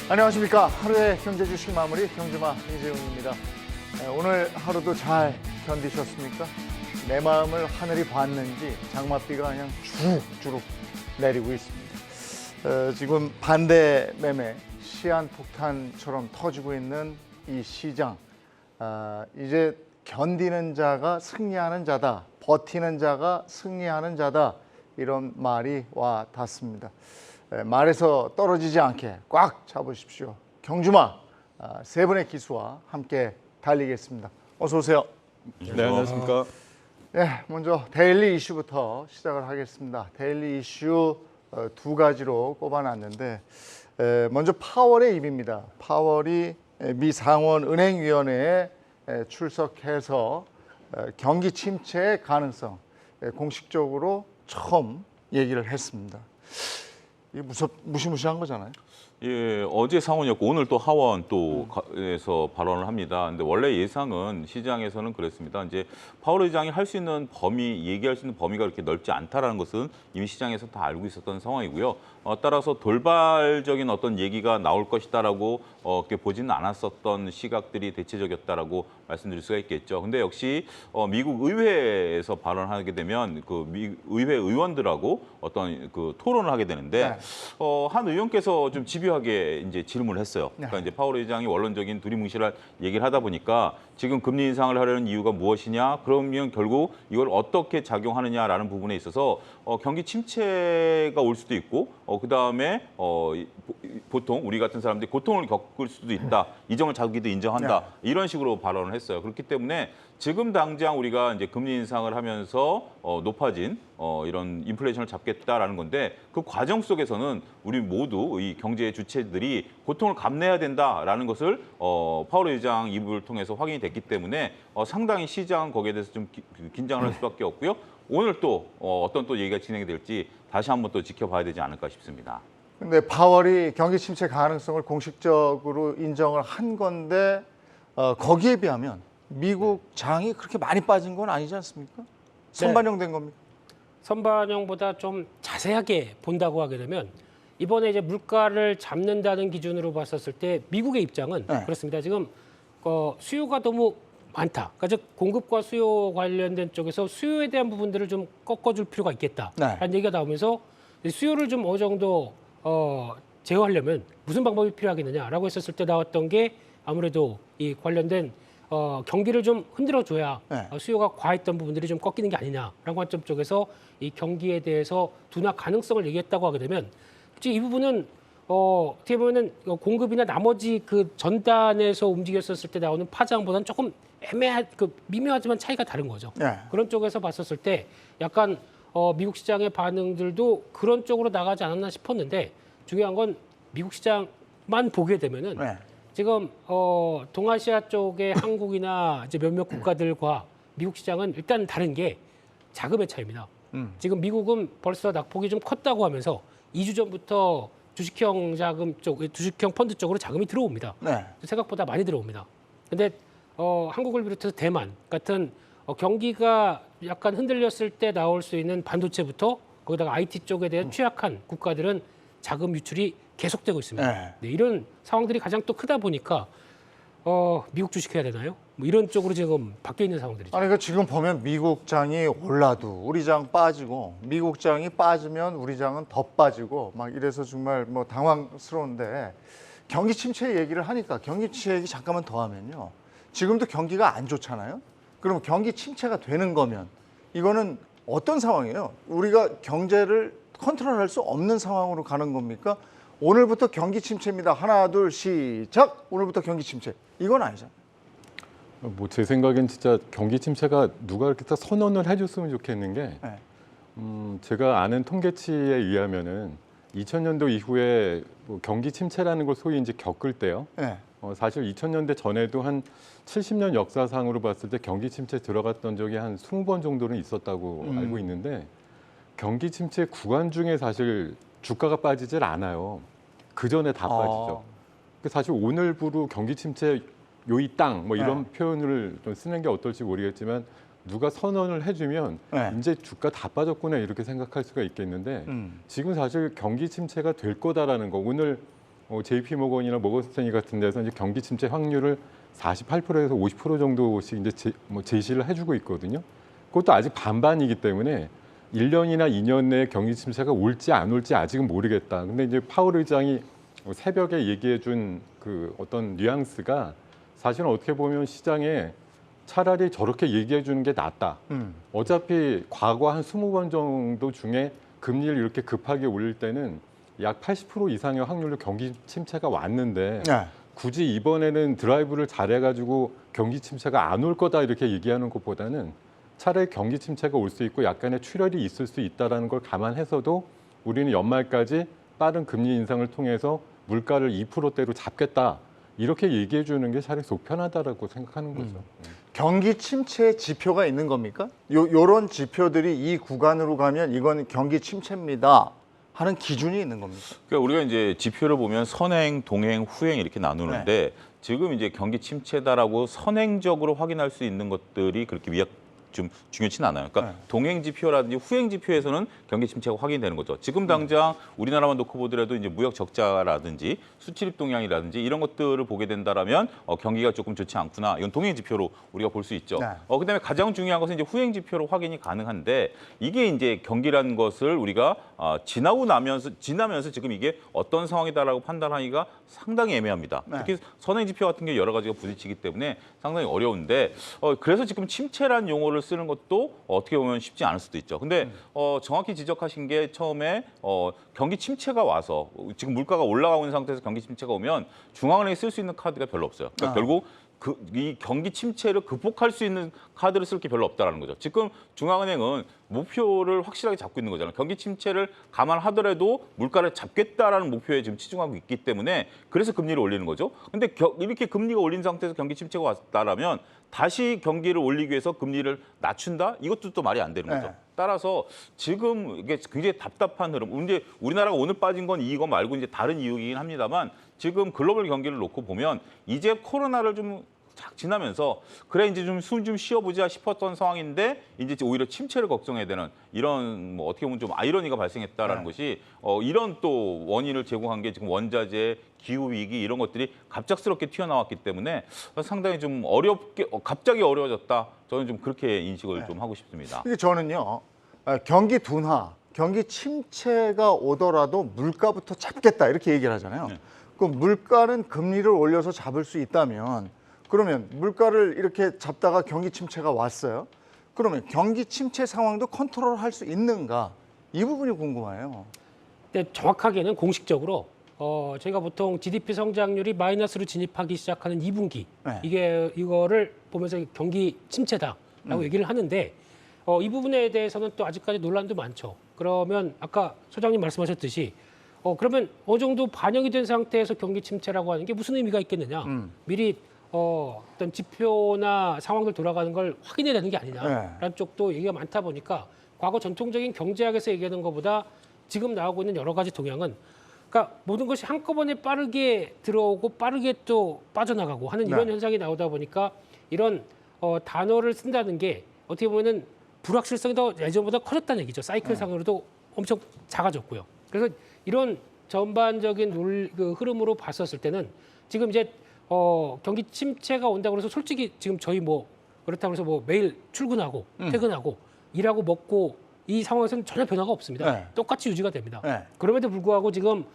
안녕하십니까. 하루의 경제 주식 마무리 경주마 이재용입니다. 오늘 하루도 잘 견디셨습니까? 내 마음을 하늘이 봤는지 장맛비가 그냥 주룩주룩 내리고 있습니다. 지금 반대 매매 시한폭탄처럼 터지고 있는 이 시장, 이제 견디는 자가 승리하는 자다, 버티는 자가 승리하는 자다, 이런 말이 와 닿습니다. 말에서 떨어지지 않게 꽉 잡으십시오. 경주마 세 분의 기수와 함께 달리겠습니다. 어서 오세요. 네, 안녕하십니까. 먼저 데일리 이슈부터 시작을 하겠습니다. 데일리 이슈 두 가지로 꼽아놨는데, 먼저 파월의 입입니다. 파월이 미 상원은행위원회에 출석해서 경기 침체의 가능성 공식적으로 처음 얘기를 했습니다. 이게 무시무시한 거잖아요. 예, 어제 상원이었고 오늘 또 하원 또에서 발언을 합니다. 근데 원래 예상은 시장에서는 그랬습니다. 이제 파월 의장이 할 수 있는 범위, 얘기할 수 있는 범위가 그렇게 넓지 않다라는 것은 이미 시장에서 다 알고 있었던 상황이고요. 따라서 돌발적인 어떤 얘기가 나올 것이다라고 그렇게 보지는 않았었던 시각들이 대체적이었다라고 말씀드릴 수가 있겠죠. 근데 역시 미국 의회에서 발언하게 되면 그 의회 의원들하고 어떤 그 토론을 하게 되는데 한 의원께서 좀 집요하게 이제 질문을 했어요. 그러니까 이제 파월 의장이 원론적인 두리뭉실할 얘기를 하다 보니까 지금 금리 인상을 하려는 이유가 무엇이냐? 그러면 결국 이걸 어떻게 작용하느냐라는 부분에 있어서 경기 침체가 올 수도 있고 그다음에 보통 우리 같은 사람들이 고통을 겪을 수도 있다. 이 점을 자기도 인정한다. 이런 식으로 발언을 했어요. 그렇기 때문에 지금 당장 우리가 이제 금리 인상을 하면서 높아진 이런 인플레이션을 잡겠다라는 건데 그 과정 속에서는 우리 모두 이 경제 주체들이 고통을 감내해야 된다라는 것을 파월 의장 입을 통해서 확인이 됐기 때문에 상당히 시장 거기에 대해서 좀 긴장을 할 수밖에 없고요. 오늘 또 어떤 또 얘기가 진행이 될지 다시 한번 또 지켜봐야 되지 않을까 싶습니다. 근데 파월이 경기 침체 가능성을 공식적으로 인정을 한 건데 거기에 비하면 미국 장이 그렇게 많이 빠진 건 아니지 않습니까? 선반영된 겁니까? 선반영보다 좀 자세하게 본다고 하게 되면 이번에 이제 물가를 잡는다는 기준으로 봤었을 때 미국의 입장은 그렇습니다. 지금 수요가 너무 많다. 그러니까 즉 공급과 수요 관련된 쪽에서 수요에 대한 부분들을 좀 꺾어줄 필요가 있겠다라는 얘기가 나오면서 수요를 좀 어느 정도 제어하려면 무슨 방법이 필요하겠느냐라고 했었을 때 나왔던 게 아무래도 이 관련된 경기를 좀 흔들어줘야 수요가 과했던 부분들이 좀 꺾이는 게 아니냐라는 관점 쪽에서 이 경기에 대해서 둔화 가능성을 얘기했다고 하게 되면 솔직히 이 부분은 어떻게 보면은 공급이나 나머지 그 전단에서 움직였었을 때 나오는 파장보다는 조금 미묘하지만 차이가 다른 거죠. 그런 쪽에서 봤었을 때 약간 미국 시장의 반응들도 그런 쪽으로 나가지 않았나 싶었는데 중요한 건 미국 시장만 보게 되면은 지금 동아시아 쪽의 한국이나 이제 몇몇 국가들과 미국 시장은 일단 다른 게 자금의 차이입니다. 지금 미국은 벌써 낙폭이 좀 컸다고 하면서 2주 전부터 주식형 자금 쪽, 주식형 펀드 쪽으로 자금이 들어옵니다. 생각보다 많이 들어옵니다. 근데 한국을 비롯해서 대만 같은 경기가 약간 흔들렸을 때 나올 수 있는 반도체부터 거기다가 IT 쪽에 대한 취약한 국가들은 자금 유출이 계속되고 있습니다. 이런 상황들이 가장 또 크다 보니까 미국 주식해야 되나요? 뭐 이런 쪽으로 지금 바뀌어 있는 상황들이죠. 아니, 지금 보면 미국 장이 올라도 우리 장 빠지고 미국 장이 빠지면 우리 장은 더 빠지고 막 이래서 정말 뭐 당황스러운데 경기 침체 얘기를 하니까 경기 침체 얘기 잠깐만 더 하면요. 지금도 경기가 안 좋잖아요. 그럼 경기 침체가 되는 거면 이거는 어떤 상황이에요? 우리가 경제를 컨트롤할 수 없는 상황으로 가는 겁니까? 오늘부터 경기 침체입니다. 하나, 둘, 시작. 오늘부터 경기 침체. 이건 아니잖아요. 뭐 제 생각엔 진짜 경기 침체가 누가 이렇게 딱 선언을 해줬으면 좋겠는 게 제가 아는 통계치에 의하면은 2000년도 이후에 뭐 경기 침체라는 걸 소위 이제 겪을 때요. 사실 2000년대 전에도 한 70년 역사상으로 봤을 때 경기 침체 들어갔던 적이 한 20번 정도는 있었다고 알고 있는데 경기 침체 구간 중에 사실 주가가 빠지질 않아요. 그 전에 다 빠지죠. 사실 오늘부로 경기 침체 요이 땅 뭐 이런 표현을 좀 쓰는 게 어떨지 모르겠지만 누가 선언을 해주면 이제 주가 다 빠졌구나 이렇게 생각할 수가 있겠는데 지금 사실 경기 침체가 될 거다라는 거 오늘 JP모건이나 모건스탠리 같은 데서 이제 경기 침체 확률을 48%에서 50% 정도씩 이제 제시를 해주고 있거든요. 그것도 아직 반반이기 때문에 1년이나 2년 내에 경기 침체가 올지 안 올지 아직은 모르겠다. 근데 이제 파월 의장이 새벽에 얘기해준 그 어떤 뉘앙스가 사실은 어떻게 보면 시장에 차라리 저렇게 얘기해 주는 게 낫다. 어차피 과거 한 20번 정도 중에 금리를 이렇게 급하게 올릴 때는 약 80% 이상의 확률로 경기 침체가 왔는데 네. 굳이 이번에는 드라이브를 잘해가지고 경기 침체가 안 올 거다 이렇게 얘기하는 것보다는 차라리 경기 침체가 올 수 있고 약간의 출혈이 있을 수 있다는 걸 감안해서도 우리는 연말까지 빠른 금리 인상을 통해서 물가를 2%대로 잡겠다. 이렇게 얘기해 주는 게 차라리 속 편하다라고 생각하는 거죠. 경기 침체 지표가 있는 겁니까? 요런 지표들이 이 구간으로 가면 이건 경기 침체입니다 하는 기준이 있는 겁니까? 그러니까 우리가 이제 지표를 보면 선행, 동행, 후행 이렇게 나누는데 지금 이제 경기 침체다라고 선행적으로 확인할 수 있는 것들이 그렇게 좀 중요치는 않아요. 그러니까 동행 지표라든지 후행 지표에서는 경기 침체가 확인되는 거죠. 지금 당장 우리나라만 놓고 보더라도 이제 무역 적자라든지 수출입 동향이라든지 이런 것들을 보게 된다라면 경기가 조금 좋지 않구나. 이건 동행 지표로 우리가 볼 수 있죠. 네. 그다음에 가장 중요한 것은 이제 후행 지표로 확인이 가능한데 이게 이제 경기라는 것을 우리가 지나면서 지금 이게 어떤 상황이다라고 판단하기가 상당히 애매합니다. 특히 선행 지표 같은 게 여러 가지가 부딪히기 때문에 상당히 어려운데 그래서 지금 침체란 용어를 쓰는 것도 어떻게 보면 쉽지 않을 수도 있죠. 근데 정확히 지적하신 게 처음에 경기 침체가 와서 지금 물가가 올라가고 있는 상태에서 경기 침체가 오면 중앙은행이 쓸 수 있는 카드가 별로 없어요. 그러니까 결국 이 경기 침체를 극복할 수 있는 카드를 쓸 게 별로 없다라는 거죠. 지금 중앙은행은 목표를 확실하게 잡고 있는 거잖아요. 경기 침체를 감안하더라도 물가를 잡겠다라는 목표에 지금 치중하고 있기 때문에 그래서 금리를 올리는 거죠. 근데 이렇게 금리가 올린 상태에서 경기 침체가 왔다라면 다시 경기를 올리기 위해서 금리를 낮춘다? 이것도 또 말이 안 되는 거죠. 따라서 지금 이게 굉장히 답답한 흐름. 이제 우리나라가 오늘 빠진 건 이거 말고 이제 다른 이유이긴 합니다만 지금 글로벌 경기를 놓고 보면 이제 코로나를 좀 착 지나면서 그래 이제 좀 숨 좀 쉬어보자 싶었던 상황인데 이제 오히려 침체를 걱정해야 되는 이런 뭐 어떻게 보면 좀 아이러니가 발생했다라는 것이 이런 또 원인을 제공한 게 지금 원자재, 기후 위기 이런 것들이 갑작스럽게 튀어나왔기 때문에 상당히 좀 갑자기 어려워졌다. 저는 좀 그렇게 인식을 좀 하고 싶습니다. 이게 저는요 경기 둔화, 경기 침체가 오더라도 물가부터 잡겠다 이렇게 얘기를 하잖아요. 그 물가는 금리를 올려서 잡을 수 있다면 그러면 물가를 이렇게 잡다가 경기 침체가 왔어요. 그러면 경기 침체 상황도 컨트롤할 수 있는가? 이 부분이 궁금해요. 근데 정확하게는 공식적으로 저희가 보통 GDP 성장률이 마이너스로 진입하기 시작하는 2분기 이거를 보면서 경기 침체다라고 얘기를 하는데 이 부분에 대해서는 또 아직까지 논란도 많죠. 그러면 아까 소장님 말씀하셨듯이 그러면 어느 정도 반영이 된 상태에서 경기 침체라고 하는 게 무슨 의미가 있겠느냐? 미리 어떤 지표나 상황들 돌아가는 걸 확인해야 되는 게 아니냐라는 쪽도 얘기가 많다 보니까 과거 전통적인 경제학에서 얘기하는 것보다 지금 나오고 있는 여러 가지 동향은 그러니까 모든 것이 한꺼번에 빠르게 들어오고 빠르게 또 빠져나가고 하는 이런 현상이 나오다 보니까 이런 단어를 쓴다는 게 어떻게 보면은 불확실성이 더 예전보다 커졌다는 얘기죠. 사이클상으로도 엄청 작아졌고요. 그래서 이런 전반적인 그 흐름으로 봤었을 때는 지금 이제 경기 침체가 온다고 해서 솔직히 지금 저희 뭐 그렇다고 해서 뭐 매일 출근하고 퇴근하고 일하고 먹고 이 상황에서는 전혀 변화가 없습니다. 똑같이 유지가 됩니다. 그럼에도 불구하고 지금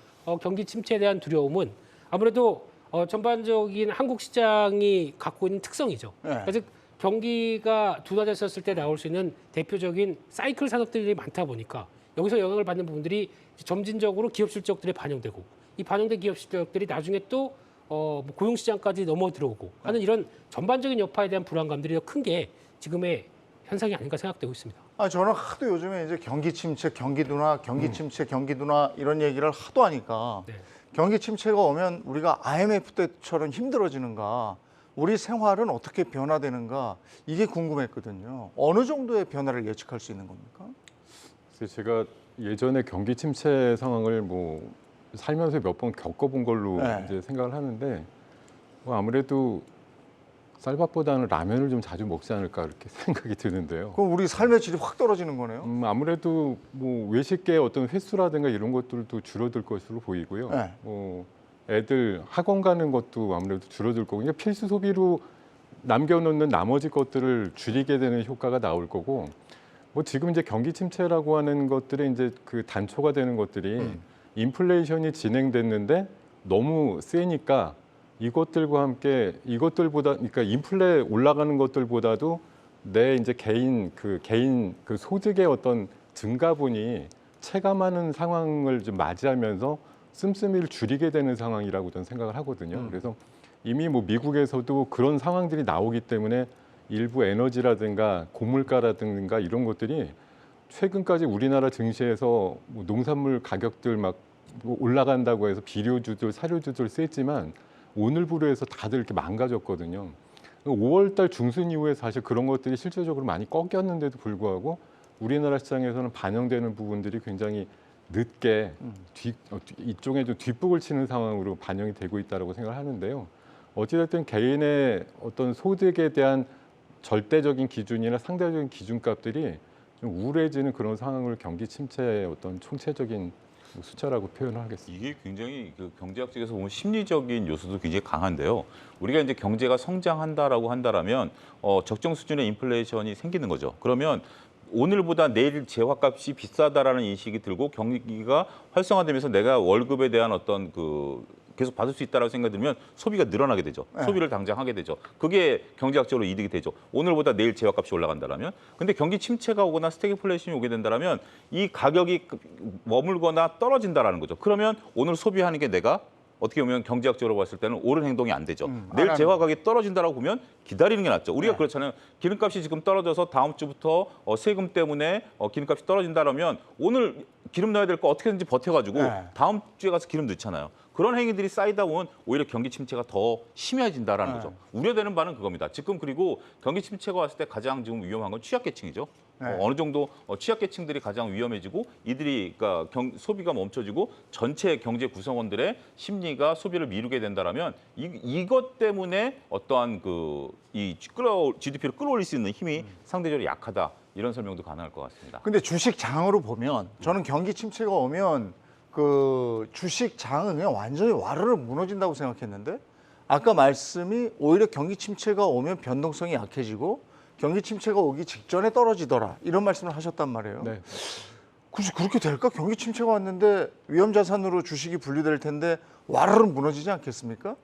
경기 침체에 대한 두려움은 아무래도 전반적인 한국 시장이 갖고 있는 특성이죠. 그래서 경기가 둔화됐었을 때 나올 수 있는 대표적인 사이클 산업들이 많다 보니까 여기서 영향을 받는 부분들이 점진적으로 기업 실적들에 반영되고 이 반영된 기업 실적들이 나중에 또 고용 시장까지 넘어 들어오고 하는 이런 전반적인 여파에 대한 불안감들이 더 큰 게 지금의 현상이 아닌가 생각되고 있습니다. 저는 하도 요즘에 이제 경기 침체, 경기 둔화, 경기 침체, 경기 둔화 이런 얘기를 하도 하니까 경기 침체가 오면 우리가 IMF 때처럼 힘들어지는가, 우리 생활은 어떻게 변화되는가 이게 궁금했거든요. 어느 정도의 변화를 예측할 수 있는 겁니까? 그래서 제가 예전에 경기 침체 상황을 뭐 살면서 몇 번 겪어본 걸로 이제 생각을 하는데 아무래도 쌀밥보다는 라면을 좀 자주 먹지 않을까 이렇게 생각이 드는데요. 그럼 우리 삶의 질이 확 떨어지는 거네요. 아무래도 뭐 외식의 어떤 횟수라든가 이런 것들도 줄어들 것으로 보이고요. 뭐 애들 학원 가는 것도 아무래도 줄어들 거고, 그러니까 필수 소비로 남겨놓는 나머지 것들을 줄이게 되는 효과가 나올 거고, 뭐 지금 이제 경기 침체라고 하는 것들이 이제 그 단초가 되는 것들이 인플레이션이 진행됐는데 너무 세니까 이것들과 함께 이것들보다, 그러니까 인플레 올라가는 것들보다도 내 이제 개인 그 소득의 어떤 증가분이 체감하는 상황을 좀 맞이하면서 씀씀이를 줄이게 되는 상황이라고 저는 생각을 하거든요. 그래서 이미 뭐 미국에서도 그런 상황들이 나오기 때문에 일부 에너지라든가 고물가라든가 이런 것들이 최근까지 우리나라 증시에서 뭐 농산물 가격들 막 올라간다고 해서 비료주들, 사료주들 셌지만 오늘부로 해서 다들 이렇게 망가졌거든요. 5월 달 중순 이후에 사실 그런 것들이 실질적으로 많이 꺾였는데도 불구하고 우리나라 시장에서는 반영되는 부분들이 굉장히 늦게 이쪽에 좀 뒷북을 치는 상황으로 반영이 되고 있다고 생각을 하는데요. 어찌됐든 개인의 어떤 소득에 대한 절대적인 기준이나 상대적인 기준값들이 좀 우울해지는 그런 상황을 경기 침체의 어떤 총체적인 숫자라고 표현을 하겠습니다. 이게 굉장히 그 경제학 쪽에서 보면 심리적인 요소도 굉장히 강한데요. 우리가 이제 경제가 성장한다라고 한다라면 적정 수준의 인플레이션이 생기는 거죠. 그러면 오늘보다 내일 재화값이 비싸다라는 인식이 들고 경기가 활성화되면서 내가 월급에 대한 어떤 그 계속 받을 수 있다라고 생각이 들면 소비가 늘어나게 되죠. 네. 소비를 당장 하게 되죠. 그게 경제학적으로 이득이 되죠. 오늘보다 내일 재화값이 올라간다라면. 근데 경기 침체가 오거나 스태그플레이션이 오게 된다라면 이 가격이 머물거나 떨어진다라는 거죠. 그러면 오늘 소비하는 게 내가 어떻게 보면 경제학적으로 봤을 때는 옳은 행동이 안 되죠. 내일 재화 가격이 떨어진다라고 보면 기다리는 게 낫죠. 우리가 그렇잖아요. 기름값이 지금 떨어져서 다음 주부터 세금 때문에 기름값이 떨어진다라면 오늘 기름 넣어야 될 거 어떻게든지 버텨가지고 다음 주에 가서 기름 넣잖아요. 그런 행위들이 쌓이다 보면 오히려 경기 침체가 더 심해진다라는 거죠. 우려되는 바는 그겁니다. 지금 그리고 경기 침체가 왔을 때 가장 지금 위험한 건 취약계층이죠. 어느 정도 취약계층들이 가장 위험해지고 이들이 그러니까 소비가 멈춰지고 전체 경제 구성원들의 심리가 소비를 미루게 된다라면 이것 때문에 어떠한 이 GDP를 끌어올릴 수 있는 힘이 상대적으로 약하다 이런 설명도 가능할 것 같습니다. 근데 주식장으로 보면 저는 경기 침체가 오면 그 주식장은 그냥 완전히 와르르 무너진다고 생각했는데 아까 말씀이 오히려 경기 침체가 오면 변동성이 약해지고 경기 침체가 오기 직전에 떨어지더라 이런 말씀을 하셨단 말이에요. 네. 굳이 그렇게 될까? 경기 침체가 왔는데 위험자산으로 주식이 분류될 텐데 와르르 무너지지 않겠습니까?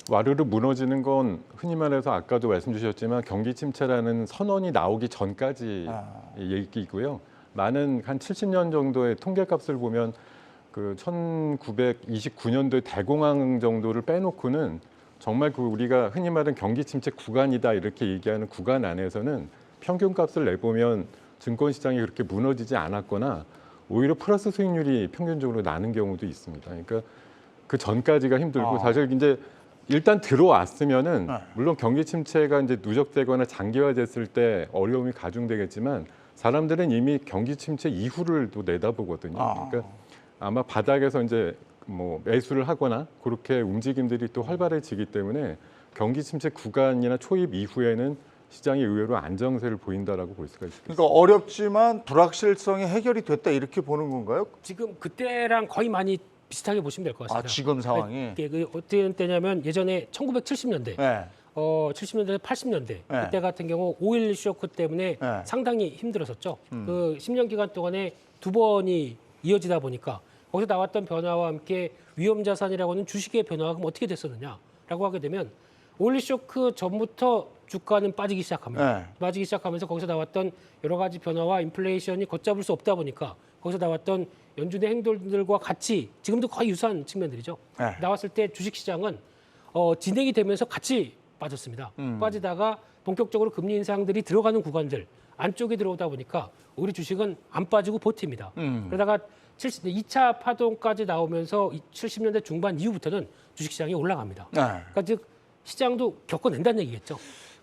와르르 무너지는 건 흔히 말해서 아까도 말씀 주셨지만 경기 침체라는 선언이 나오기 전까지 얘기이고요. 많은 한 70년 정도의 통계값을 보면 그 1929년도에 대공황 정도를 빼놓고는 정말 그 우리가 흔히 말하는 경기 침체 구간이다 이렇게 얘기하는 구간 안에서는 평균값을 내보면 증권시장이 그렇게 무너지지 않았거나 오히려 플러스 수익률이 평균적으로 나는 경우도 있습니다. 그러니까 그 전까지가 힘들고 사실 이제 일단 들어왔으면은 물론 경기 침체가 이제 누적되거나 장기화됐을 때 어려움이 가중되겠지만 사람들은 이미 경기 침체 이후를 또 내다보거든요. 그러니까 아마 바닥에서 이제 뭐 매수를 하거나 그렇게 움직임들이 또 활발해지기 때문에 경기 침체 구간이나 초입 이후에는 시장이 의외로 안정세를 보인다라고 볼 수가 있습니다. 그러니까 어렵지만 불확실성이 해결이 됐다 이렇게 보는 건가요? 지금 그때랑 거의 많이 비슷하게 보시면 될 것 같습니다. 지금 상황이? 이게 어떤 때냐면 예전에 1970년대, 네. 70년대, 80년대 그때 같은 경우 오일 쇼크 때문에 상당히 힘들었었죠. 그 10년 기간 동안에 두 번이 이어지다 보니까 거기서 나왔던 변화와 함께 위험 자산이라고 하는 주식의 변화가 그럼 어떻게 됐었느냐라고 하게 되면 오일 쇼크 전부터 주가는 빠지기 시작합니다. 빠지기 시작하면서 거기서 나왔던 여러 가지 변화와 인플레이션이 걷잡을 수 없다 보니까 거기서 나왔던 연준의 행동들과 같이 지금도 거의 유사한 측면들이죠. 나왔을 때 주식시장은 진행이 되면서 같이 빠졌습니다. 빠지다가 본격적으로 금리 인상들이 들어가는 구간들 안쪽에 들어오다 보니까 우리 주식은 안 빠지고 버팁니다. 그러다가 2차 파동까지 나오면서 70년대 중반 이후부터는 주식시장이 올라갑니다. 그러니까 즉 시장도 겪어낸다는 얘기겠죠.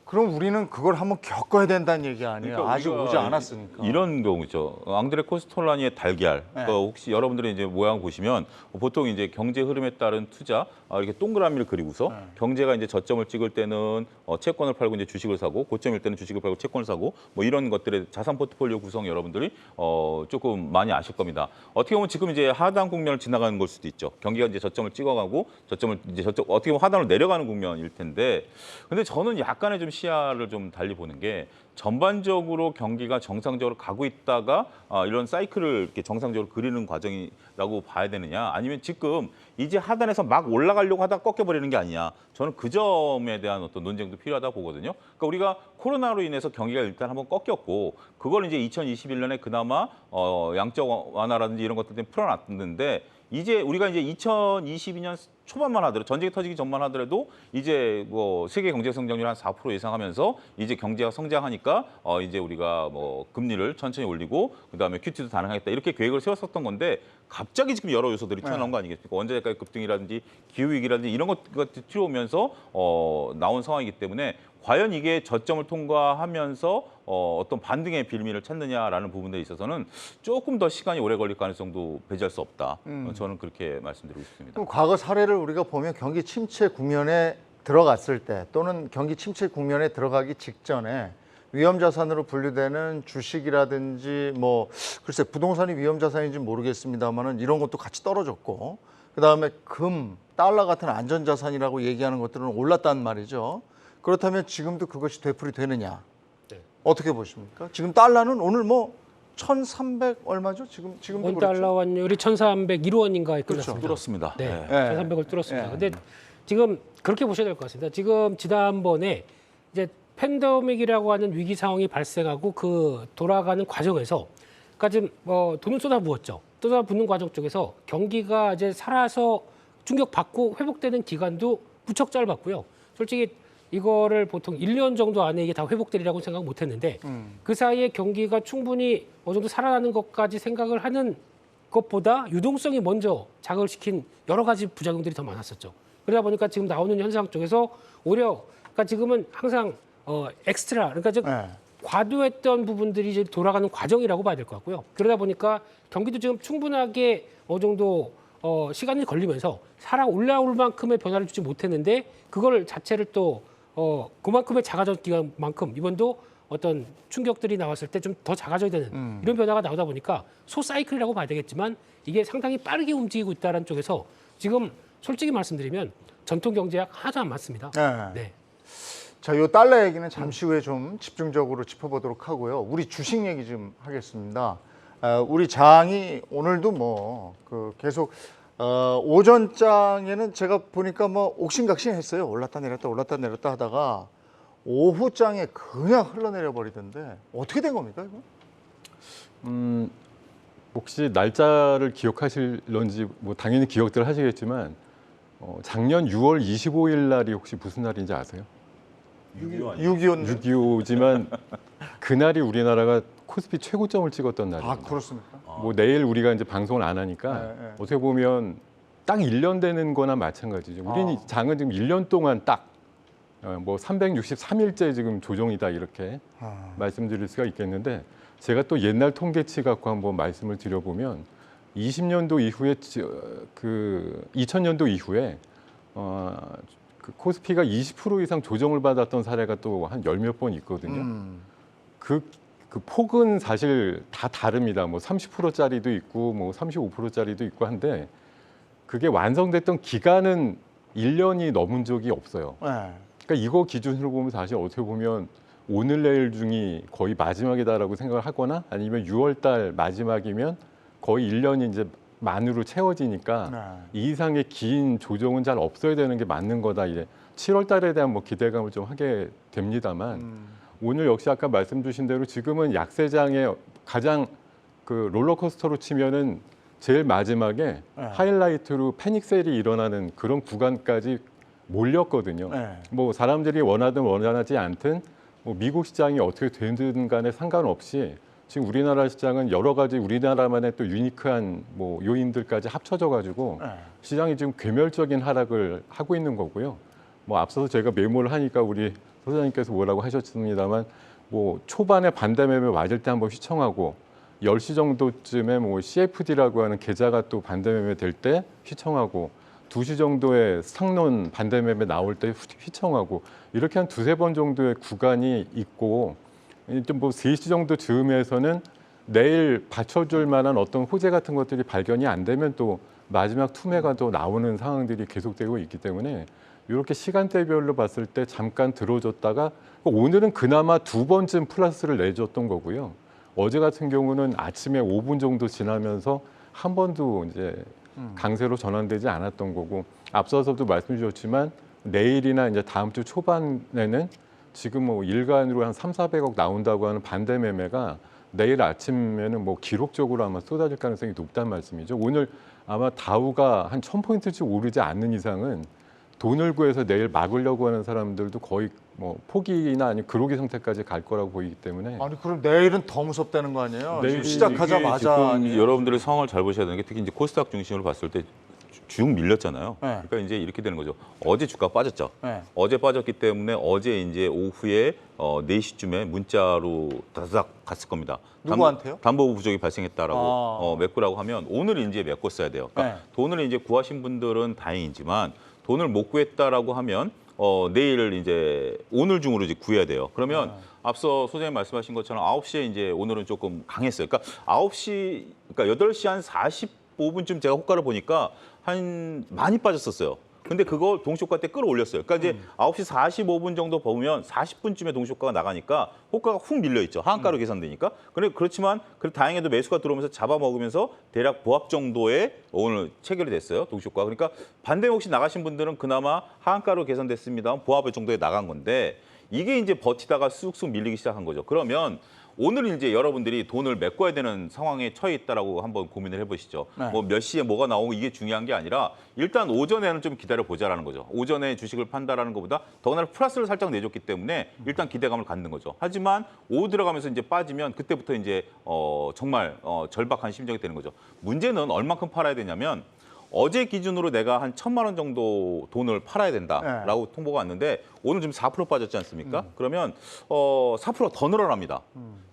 그럼 우리는 그걸 한번 겪어야 된다는 얘기 아니에요? 그러니까 아직 우리가 오지 않았으니까. 이런 경우죠. 앙드레 코스톨라니의 달걀. 네. 혹시 여러분들이 이제 모양 보시면 보통 이제 경제 흐름에 따른 투자 이렇게 동그라미를 그리고서 경제가 이제 저점을 찍을 때는 채권을 팔고 이제 주식을 사고 고점일 때는 주식을 팔고 채권을 사고 뭐 이런 것들의 자산 포트폴리오 구성 여러분들이 조금 많이 아실 겁니다. 어떻게 보면 지금 이제 하단 국면을 지나가는 걸 수도 있죠. 경기가 이제 저점을 찍어가고 저점을 이제 저점 어떻게 보면 하단으로 내려가는 국면일 텐데, 근데 저는 약간의 좀 시야를 좀 달리 보는 게 전반적으로 경기가 정상적으로 가고 있다가 이런 사이클을 이렇게 정상적으로 그리는 과정이라고 봐야 되느냐, 아니면 지금 이제 하단에서 막 올라가려고 하다가 꺾여버리는 게 아니냐, 저는 그 점에 대한 어떤 논쟁도 필요하다 보거든요. 그러니까 우리가 코로나로 인해서 경기가 일단 한번 꺾였고 그걸 이제 2021년에 그나마 양적 완화라든지 이런 것들 때문에 풀어놨는데, 이제 우리가 이제 2022년 초반만 하더라도, 전쟁이 터지기 전만 하더라도 이제 뭐 세계 경제 성장률 한 4% 예상하면서 이제 경제가 성장하니까 이제 우리가 뭐 금리를 천천히 올리고 그다음에 QT도 가능하겠다 이렇게 계획을 세웠었던 건데, 갑자기 지금 여러 요소들이 튀어나온 거 아니겠습니까? 원자재 가격 급등이라든지 기후 위기라든지 이런 것들이 튀어오면서 나온 상황이기 때문에 과연 이게 저점을 통과하면서 어떤 반등의 빌미를 찾느냐라는 부분에 있어서는 조금 더 시간이 오래 걸릴 가능성도 배제할 수 없다. 저는 그렇게 말씀드리고 싶습니다. 그럼 과거 사례를 우리가 보면 경기 침체 국면에 들어갔을 때 또는 경기 침체 국면에 들어가기 직전에 위험 자산으로 분류되는 주식이라든지 뭐 글쎄 부동산이 위험 자산인지 모르겠습니다만은 이런 것도 같이 떨어졌고, 그다음에 금, 달러 같은 안전 자산이라고 얘기하는 것들은 올랐단 말이죠. 그렇다면 지금도 그것이 되풀이 되느냐? 네. 어떻게 보십니까? 지금 달러는 오늘 뭐 1,300 얼마죠? 지금도 원 그렇죠? 달러 환율이 1,301원인가에 그렇죠. 끝났습니다. 뚫었습니다. 네, 네. 1,300을 뚫었습니다. 예. 근데 지금 그렇게 보셔야 될 것 같습니다. 지금 지난번에 이제 팬데믹이라고 하는 위기 상황이 발생하고 그 돌아가는 과정에서, 그러니까 지금 돈을 쏟아부었죠. 쏟아붓는 과정 쪽에서 경기가 이제 살아서 충격받고 회복되는 기간도 무척 짧았고요. 솔직히 이거를 보통 1년 정도 안에 이게 다 회복되리라고 생각 못 했는데 그 사이에 경기가 충분히 어느 정도 살아나는 것까지 생각을 하는 것보다 유동성이 먼저 자극을 시킨 여러 가지 부작용들이 더 많았었죠. 그러다 보니까 지금 나오는 현상 쪽에서 오히려 그러니까 지금은 항상 엑스트라, 그러니까 즉 네. 과도했던 부분들이 이제 돌아가는 과정이라고 봐야 될 것 같고요. 그러다 보니까 경기도 지금 충분하게 어느 정도 시간이 걸리면서 살아 올라올 만큼의 변화를 주지 못했는데, 그걸 자체를 또 그만큼의 작아졌 기간만큼 이번도 어떤 충격들이 나왔을 때 좀 더 작아져야 되는 이런 변화가 나오다 보니까 소사이클이라고 봐야 되겠지만 이게 상당히 빠르게 움직이고 있다는 쪽에서 지금 솔직히 말씀드리면 전통 경제학 하나도 안 맞습니다. 네. 네. 자, 이 달러 얘기는 잠시 후에 좀 집중적으로 짚어보도록 하고요. 우리 주식 얘기 좀 하겠습니다. 우리 장이 오늘도 뭐 계속 오전장에는 제가 보니까 뭐 옥신각신했어요. 올랐다 내렸다 올랐다 내렸다 하다가 오후장에 그냥 흘러내려 버리던데 어떻게 된 겁니까 이거? 혹시 날짜를 기억하실런지 뭐 당연히 기억들 하시겠지만 작년 6월 25일 날이 혹시 무슨 날인지 아세요? 6.25인데. 6.25지만 그날이 우리나라가 코스피 최고점을 찍었던 날입니다. 아, 그렇습니까? 뭐 내일 우리가 이제 방송을 안 하니까 네, 네. 어떻게 보면 딱 1년 되는 거나 마찬가지죠. 우리는 장은 지금 1년 동안 딱 뭐 363일째 지금 조정이다 이렇게 말씀드릴 수가 있겠는데, 제가 또 옛날 통계치 갖고 한번 말씀을 드려보면 20년도 이후에 그 2000년도 이후에 그 코스피가 20% 이상 조정을 받았던 사례가 또 한 열 몇 번 있거든요. 그 폭은 사실 다 다릅니다. 뭐 30%짜리도 있고 뭐 35%짜리도 있고 한데 그게 완성됐던 기간은 1년이 넘은 적이 없어요. 네. 그러니까 이거 기준으로 보면 사실 어떻게 보면 오늘 내일 중이 거의 마지막이다라고 생각을 하거나, 아니면 6월 달 마지막이면 거의 1년이 이제 만으로 채워지니까 네. 이 이상의 긴 조정은 잘 없어야 되는 게 맞는 거다. 이제 7월 달에 대한 뭐 기대감을 좀 하게 됩니다만 오늘 역시 아까 말씀 주신 대로 지금은 약세장의 가장 그 롤러코스터로 치면은 제일 마지막에 하이라이트로 패닉셀이 일어나는 그런 구간까지 몰렸거든요. 네. 뭐 사람들이 원하든 원하지 않든 뭐 미국 시장이 어떻게 되든 간에 상관없이 지금 우리나라 시장은 여러 가지 우리나라만의 또 유니크한 뭐 요인들까지 합쳐져 가지고 시장이 지금 괴멸적인 하락을 하고 있는 거고요. 뭐 앞서서 제가 메모를 하니까 우리 소장님께서 뭐라고 하셨습니다만 뭐 초반에 반대 매매 맞을 때 한번 휘청하고 10시 정도쯤에 뭐 CFD라고 하는 계좌가 또 반대 매매 될 때 휘청하고 2시 정도에 상론 반대 매매 나올 때 휘청하고 이렇게 한 두세 번 정도의 구간이 있고 좀 뭐 3시 정도 즈음에서는 내일 받쳐줄 만한 어떤 호재 같은 것들이 발견이 안 되면 또 마지막 투매가 또 나오는 상황들이 계속되고 있기 때문에 이렇게 시간대별로 봤을 때 잠깐 들어줬다가 오늘은 그나마 2번쯤 플러스를 내줬던 거고요. 어제 같은 경우는 아침에 5분 정도 지나면서 한 번도 이제 강세로 전환되지 않았던 거고 앞서서도 말씀 주셨지만 내일이나 이제 다음 주 초반에는 지금 뭐 일간으로 한 300~400억 나온다고 하는 반대 매매가 내일 아침에는 뭐 기록적으로 아마 쏟아질 가능성이 높다는 말씀이죠. 오늘 아마 다우가 한 1000포인트씩 오르지 않는 이상은 돈을 구해서 내일 막으려고 하는 사람들도 거의 뭐 포기나 아니면 그로기 상태까지 갈 거라고 보이기 때문에 아니 그럼 내일은 더 무섭다는 거 아니에요? 지금 내일이- 시작하자마자 지금 아니에요? 여러분들의 상황을 잘 보셔야 되는 게 특히 이제 코스닥 중심으로 봤을 때 쭉 밀렸잖아요. 네. 그러니까 이제 이렇게 되는 거죠. 어제 주가 빠졌죠. 네. 어제 빠졌기 때문에 어제 이제 오후에 4시쯤에 문자로 다다닥 갔을 겁니다. 누구한테요? 담보 부족이 발생했다라고 메꾸라고 하면 오늘 이제 메꿨어야 돼요. 그러니까 네. 돈을 이제 구하신 분들은 다행이지만 돈을 못 구했다라고 하면 내일 이제 오늘 중으로 이제 구해야 돼요. 그러면 앞서 소장님 말씀하신 것처럼 9시에 이제 오늘은 조금 강했어요. 그러니까 9시, 그러니까 8시 한 45분쯤 제가 호가를 보니까 한 많이 빠졌었어요. 근데 그걸 동시호가 때 끌어올렸어요. 그러니까 이제 9시 45분 정도 보면 40분쯤에 동시호가가 나가니까 호가가 훅 밀려 있죠. 하한가로 계산되니까. 그렇지만 다행히도 매수가 들어오면서 잡아먹으면서 대략 보합 정도의 오늘 체결이 됐어요. 동시호가. 그러니까 반대 혹시 나가신 분들은 그나마 하한가로 계산됐습니다. 보합 정도에 나간 건데 이게 이제 버티다가 쑥쑥 밀리기 시작한 거죠. 그러면 오늘 이제 여러분들이 돈을 메꿔야 되는 상황에 처해 있다라고 한번 고민을 해보시죠. 네. 뭐 몇 시에 뭐가 나오고 이게 중요한 게 아니라 일단 오전에는 좀 기다려 보자라는 거죠. 오전에 주식을 판다라는 것보다 더군다나 플러스를 살짝 내줬기 때문에 일단 기대감을 갖는 거죠. 하지만 오후 들어가면서 이제 빠지면 그때부터 이제 정말 절박한 심정이 되는 거죠. 문제는 얼만큼 팔아야 되냐면 어제 기준으로 내가 한 1,000만 원 정도 돈을 팔아야 된다라고 통보가 왔는데 오늘 지금 4% 빠졌지 않습니까? 그러면 4% 더 늘어납니다.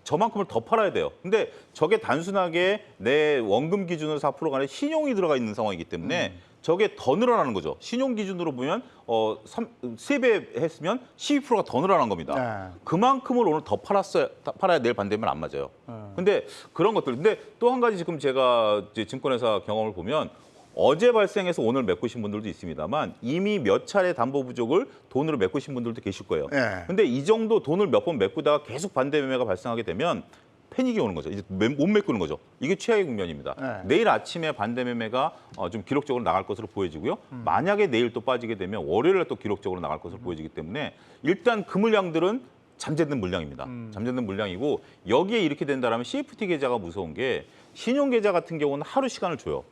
저만큼을 더 팔아야 돼요. 근데 저게 단순하게 내 원금 기준으로 4%가 아니라 신용이 들어가 있는 상황이기 때문에 저게 더 늘어나는 거죠. 신용 기준으로 보면 3배 했으면 12%가 더 늘어난 겁니다. 네. 그만큼을 오늘 더 팔아야 내일 반대면 안 맞아요. 근데 그런 것들. 근데 또 한 가지 지금 제가 이제 증권회사 경험을 보면 어제 발생해서 오늘 메꾸신 분들도 있습니다만 이미 몇 차례 담보 부족을 돈으로 메꾸신 분들도 계실 거예요. 네. 근데 이 정도 돈을 몇 번 메꾸다가 계속 반대 매매가 발생하게 되면 패닉이 오는 거죠. 이제 못 메꾸는 거죠. 이게 최악의 국면입니다. 네. 내일 아침에 반대 매매가 좀 기록적으로 나갈 것으로 보여지고요. 만약에 내일 또 빠지게 되면 월요일에 또 기록적으로 나갈 것으로 보여지기 때문에 일단 그 물량들은 잠재된 물량입니다. 잠재된 물량이고 여기에 이렇게 된다면 CFT 계좌가 무서운 게 신용 계좌 같은 경우는 하루 시간을 줘요.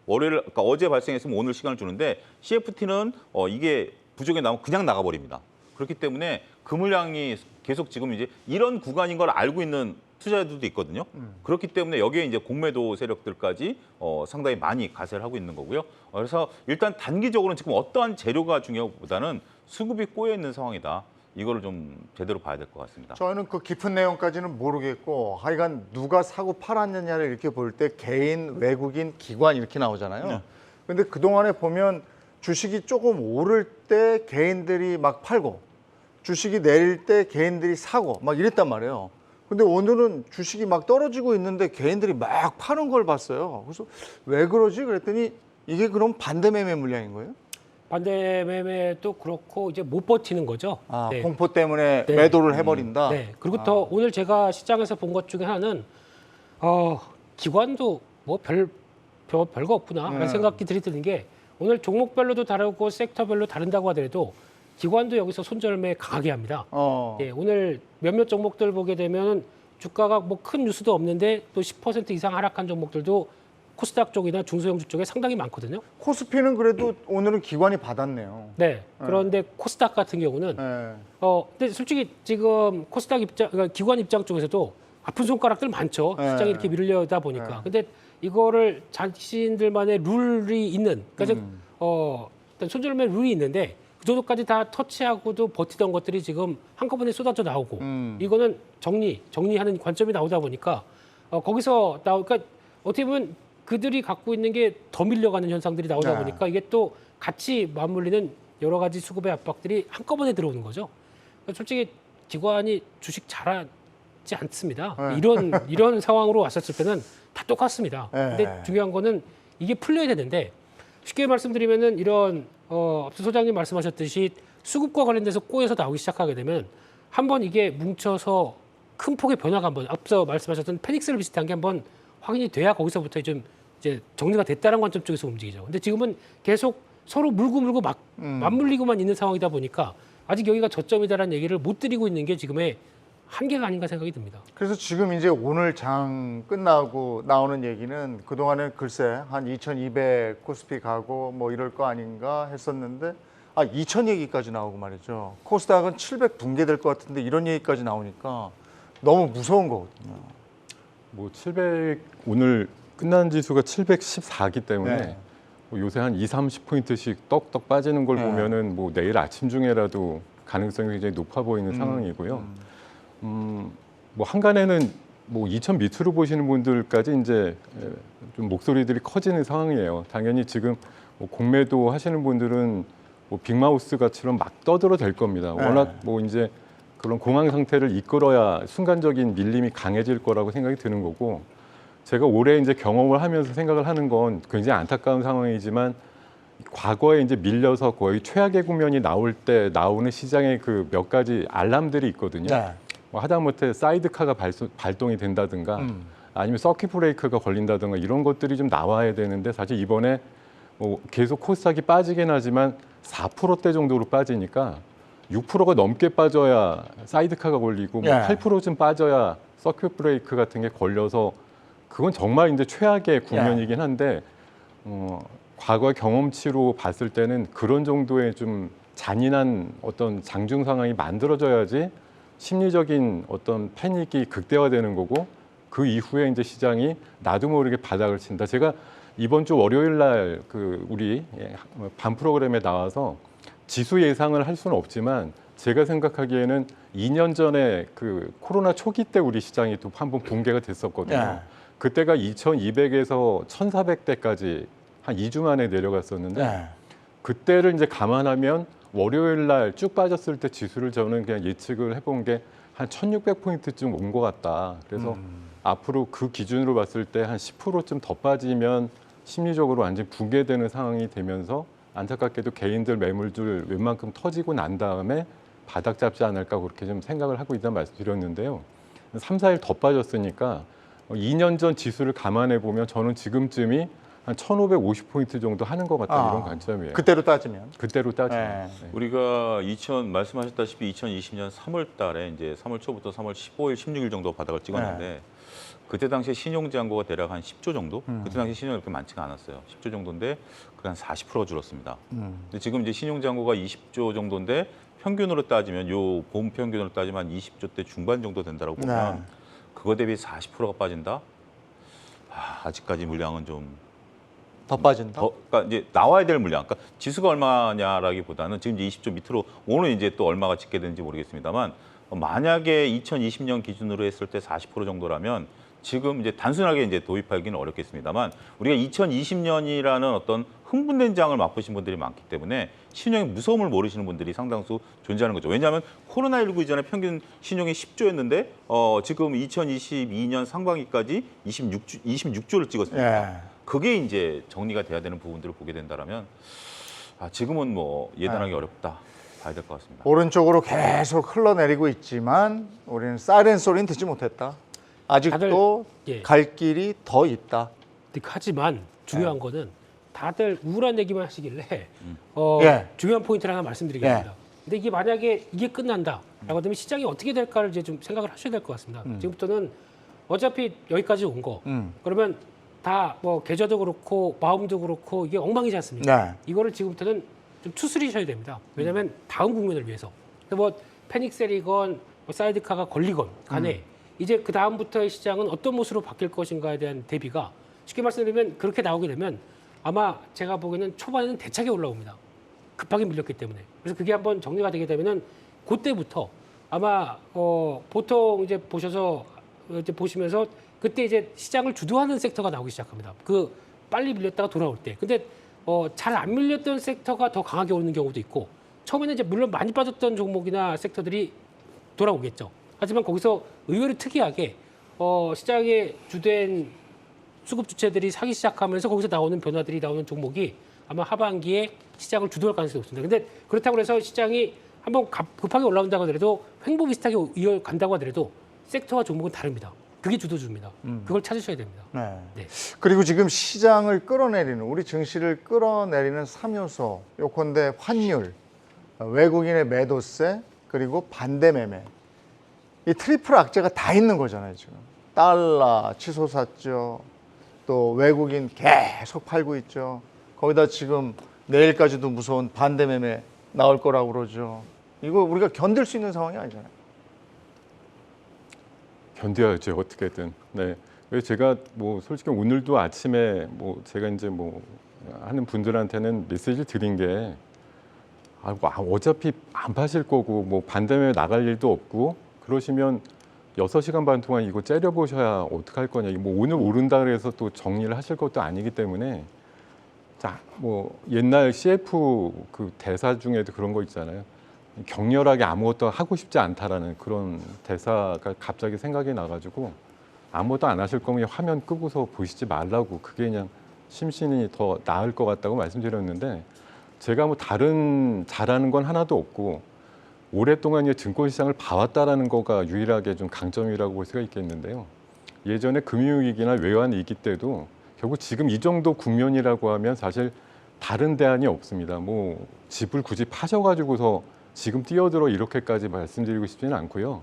월요일, 그러니까 어제 발생했으면 오늘 시간을 주는데 CFT는 이게 부족이 나오면 그냥 나가버립니다. 그렇기 때문에 그 물량이 계속 지금 이제 이런 구간인 걸 알고 있는 투자자들도 있거든요. 그렇기 때문에 여기에 이제 공매도 세력들까지 상당히 많이 가세를 하고 있는 거고요. 그래서 일단 단기적으로는 지금 어떠한 재료가 중요하기보다는 수급이 꼬여 있는 상황이다. 이거를 좀 제대로 봐야 될 것 같습니다. 저는 그 깊은 내용까지는 모르겠고 하여간 누가 사고 팔았느냐를 이렇게 볼 때 개인, 외국인, 기관 이렇게 나오잖아요. 근데 그동안에 보면 주식이 조금 오를 때 개인들이 막 팔고 주식이 내릴 때 개인들이 사고 막 이랬단 말이에요. 근데 오늘은 주식이 막 떨어지고 있는데 개인들이 막 파는 걸 봤어요. 그래서 왜 그러지? 그랬더니 이게 그럼 반대 매매 물량인 거예요? 반대 매매도 그렇고 이제 못 버티는 거죠. 아, 네. 공포 때문에 네. 매도를 해버린다? 네. 그리고 더 오늘 제가 시장에서 본 것 중에 하나는 기관도 뭐 별거 없구나라는 생각이 드는 게 오늘 종목별로도 다르고 섹터별로 다른다고 하더라도 기관도 여기서 손절매 강하게 합니다. 네, 오늘 몇몇 종목들 보게 되면 주가가 뭐 큰 뉴스도 없는데 또 10% 이상 하락한 종목들도 코스닥 쪽이나 중소형주 쪽에 상당히 많거든요. 코스피는 그래도 오늘은 기관이 받았네요. 네. 그런데 코스닥 같은 경우는 네. 근데 솔직히 지금 코스닥 입장, 그러니까 기관 입장 쪽에서도 아픈 손가락들 많죠. 네. 시장이 이렇게 밀려다 보니까. 근데 이거를 자신들만의 룰이 있는, 그러니까 일단 손절매 룰이 있는데 그 정도까지 다 터치하고도 버티던 것들이 지금 한꺼번에 쏟아져 나오고 이거는 정리하는 관점이 나오다 보니까 거기서 그러니까 어떻게 보면 그들이 갖고 있는 게 더 밀려가는 현상들이 나오다 네. 보니까 이게 또 같이 맞물리는 여러 가지 수급의 압박들이 한꺼번에 들어오는 거죠. 그러니까 솔직히 기관이 주식 잘하지 않습니다. 네. 이런 상황으로 왔었을 때는 다 똑같습니다. 네. 근데 중요한 거는 이게 풀려야 되는데 쉽게 말씀드리면은 이런 앞서 소장님 말씀하셨듯이 수급과 관련돼서 꼬여서 나오기 시작하게 되면 한번 이게 뭉쳐서 큰 폭의 변화가 한번 앞서 말씀하셨던 페닉스를 비슷한 게 한번 확인이 돼야 거기서부터 좀 이제 정리가 됐다는 관점 쪽에서 움직이죠. 근데 지금은 계속 서로 물고 맞물리고만 있는 상황이다 보니까 아직 여기가 저점이다라는 얘기를 못 드리고 있는 게 지금의 한계가 아닌가 생각이 듭니다. 그래서 지금 이제 오늘 장 끝나고 나오는 얘기는 그동안은 글쎄 한 2200 코스피 가고 뭐 이럴 거 아닌가 했었는데 2000 얘기까지 나오고 말이죠. 코스닥은 700 붕괴될 것 같은데 이런 얘기까지 나오니까 너무 무서운 거거든요. 뭐 700 오늘 끝난 지수가 714기 때문에 네. 뭐 요새 한 30포인트씩 떡떡 빠지는 걸 네. 보면은 뭐 내일 아침 중에라도 가능성이 굉장히 높아 보이는 상황이고요. 뭐 한간에는 뭐 2000 밑으로 보시는 분들까지 이제 좀 목소리들이 커지는 상황이에요. 당연히 지금 뭐 공매도 하시는 분들은 뭐 빅마우스 같이처럼 막 떠들어 댈 겁니다. 네. 워낙 뭐 이제 그런 공황 상태를 이끌어야 순간적인 밀림이 강해질 거라고 생각이 드는 거고, 제가 올해 이제 경험을 하면서 생각을 하는 건 굉장히 안타까운 상황이지만 과거에 이제 밀려서 거의 최악의 국면이 나올 때 나오는 시장의 그 몇 가지 알람들이 있거든요. 네. 뭐 하다못해 사이드카가 발동이 된다든가 아니면 서킷 브레이크가 걸린다든가 이런 것들이 좀 나와야 되는데 사실 이번에 뭐 계속 코스닥이 빠지긴 하지만 4%대 정도로 빠지니까 6%가 넘게 빠져야 사이드카가 걸리고 뭐 예. 8%좀 빠져야 서킷 브레이크 같은 게 걸려서 그건 정말 이제 최악의 국면이긴 한데 과거의 경험치로 봤을 때는 그런 정도의 좀 잔인한 어떤 장중 상황이 만들어져야지 심리적인 어떤 패닉이 극대화되는 거고 그 이후에 이제 시장이 나도 모르게 바닥을 친다. 제가 이번 주 월요일 날 그 우리 밤 프로그램에 나와서 지수 예상을 할 수는 없지만 제가 생각하기에는 2년 전에 그 코로나 초기 때 우리 시장이 또 한 번 붕괴가 됐었거든요. 네. 그때가 2200에서 1400대까지 한 2주 만에 내려갔었는데 네. 그때를 이제 감안하면 월요일 날 쭉 빠졌을 때 지수를 저는 그냥 예측을 해본 게 한 1600포인트쯤 온 것 같다. 그래서 앞으로 그 기준으로 봤을 때 한 10%쯤 더 빠지면 심리적으로 완전 붕괴되는 상황이 되면서 안타깝게도 개인들 매물들 웬만큼 터지고 난 다음에 바닥 잡지 않을까 그렇게 좀 생각을 하고 있다는 말씀드렸는데요. 3, 4일 더 빠졌으니까 2년 전 지수를 감안해 보면 저는 지금쯤이 한 1,550포인트 정도 하는 것 같다 이런 관점이에요. 그때로 따지면. 그때로 따지면. 네. 네. 우리가 말씀하셨다시피 2020년 3월 달에 이제 3월 초부터 3월 15일, 16일 정도 바닥을 찍었는데 그때 당시에 신용잔고가 대략 한 10조 정도? 그때 당시 신용이 그렇게 많지가 않았어요. 10조 정도인데 그게 한 40% 줄었습니다. 근데 지금 이제 신용잔고가 20조 정도인데 평균으로 따지면 요 봄 평균으로 따지면 한 20조대 중반 정도 된다고 보면 네. 그거 대비 40%가 빠진다? 아직까지 물량은 좀 더 빠진다. 그러니까 이제 나와야 될 물량, 그러니까 지수가 얼마냐라기보다는 지금 이제 20조 밑으로 오늘 이제 또 얼마가 찍게 되는지 모르겠습니다만 만약에 2020년 기준으로 했을 때 40% 정도라면 지금 이제 단순하게 이제 도입하기는 어렵겠습니다만 우리가 2020년이라는 어떤 흥분된 장을 맛보신 분들이 많기 때문에 신용의 무서움을 모르시는 분들이 상당수 존재하는 거죠. 왜냐하면 코로나19 이전에 평균 신용이 10조였는데 지금 2022년 상반기까지 26조를 찍었습니다. 예. 그게 이제 정리가 돼야 되는 부분들을 보게 된다면 지금은 뭐 예단하기 어렵다 봐야 될 것 같습니다. 오른쪽으로 계속 흘러내리고 있지만 우리는 사이렌 소리는 듣지 못했다. 아직도 예. 갈 길이 더 있다. 하지만 중요한 거는 다들 우울한 얘기만 하시길래 예. 중요한 포인트를 하나 말씀드리겠습니다. 근데 이게 만약에 이게 끝난다라고 하면 시장이 어떻게 될까를 이제 좀 생각을 하셔야 될 것 같습니다. 지금부터는 어차피 여기까지 온 거. 그러면 다 뭐 계좌도 그렇고 마음도 그렇고 이게 엉망이지 않습니까? 네. 이거를 지금부터는 좀 추스리셔야 됩니다. 왜냐하면 다음 국면을 위해서. 뭐 패닉셀이건 뭐 사이드카가 걸리건 간에 이제 그 다음부터의 시장은 어떤 모습으로 바뀔 것인가에 대한 대비가 쉽게 말씀드리면 그렇게 나오게 되면 아마 제가 보기에는 초반에는 대차게 올라옵니다. 급하게 밀렸기 때문에. 그래서 그게 한번 정리가 되게 되면은 그때부터 아마 보통 이제 보시면서 그때 이제 시장을 주도하는 섹터가 나오기 시작합니다. 그 빨리 밀렸다가 돌아올 때. 근데 잘 안 밀렸던 섹터가 더 강하게 오르는 경우도 있고 처음에는 이제 물론 많이 빠졌던 종목이나 섹터들이 돌아오겠죠. 하지만 거기서 의외로 특이하게 시장에 주된 수급 주체들이 사기 시작하면서 거기서 나오는 변화들이 나오는 종목이 아마 하반기에 시장을 주도할 가능성이 높습니다. 근데 그렇다고 해서 시장이 한번 급하게 올라온다고 하더라도 횡보 비슷하게 이어간다고 하더라도 섹터와 종목은 다릅니다. 그게 주도주입니다. 그걸 찾으셔야 됩니다. 네. 네. 그리고 지금 시장을 끌어내리는 우리 증시를 끌어내리는 3요소 요컨대 환율, 외국인의 매도세 그리고 반대 매매 이 트리플 악재가 다 있는 거잖아요. 지금 달러 치솟았죠. 또 외국인 계속 팔고 있죠. 거기다 지금 내일까지도 무서운 반대 매매 나올 거라고 그러죠. 이거 우리가 견딜 수 있는 상황이 아니잖아요. 견뎌야죠 어떻게든. 네. 그래서 제가 뭐 솔직히 오늘도 아침에 뭐 제가 이제 뭐 하는 분들한테는 메시지를 드린 게 어차피 안 파실 거고 뭐 반대매 나갈 일도 없고 그러시면 6시간 반 동안 이거 째려보셔야 어떡할 거냐. 뭐 오늘 오른다 그래서 또 정리를 하실 것도 아니기 때문에 자, 뭐 옛날 CF 그 대사 중에도 그런 거 있잖아요. 격렬하게 아무것도 하고 싶지 않다라는 그런 대사가 갑자기 생각이 나가지고 아무것도 안 하실 거면 화면 끄고서 보시지 말라고 그게 그냥 심신이 더 나을 것 같다고 말씀드렸는데 제가 뭐 다른 잘하는 건 하나도 없고 오랫동안 증권시장을 봐왔다라는 거가 유일하게 좀 강점이라고 볼 수가 있겠는데요. 예전에 금융위기나 외환위기 때도 결국 지금 이 정도 국면이라고 하면 사실 다른 대안이 없습니다. 뭐 집을 굳이 파셔가지고서 지금 뛰어들어 이렇게까지 말씀드리고 싶지는 않고요.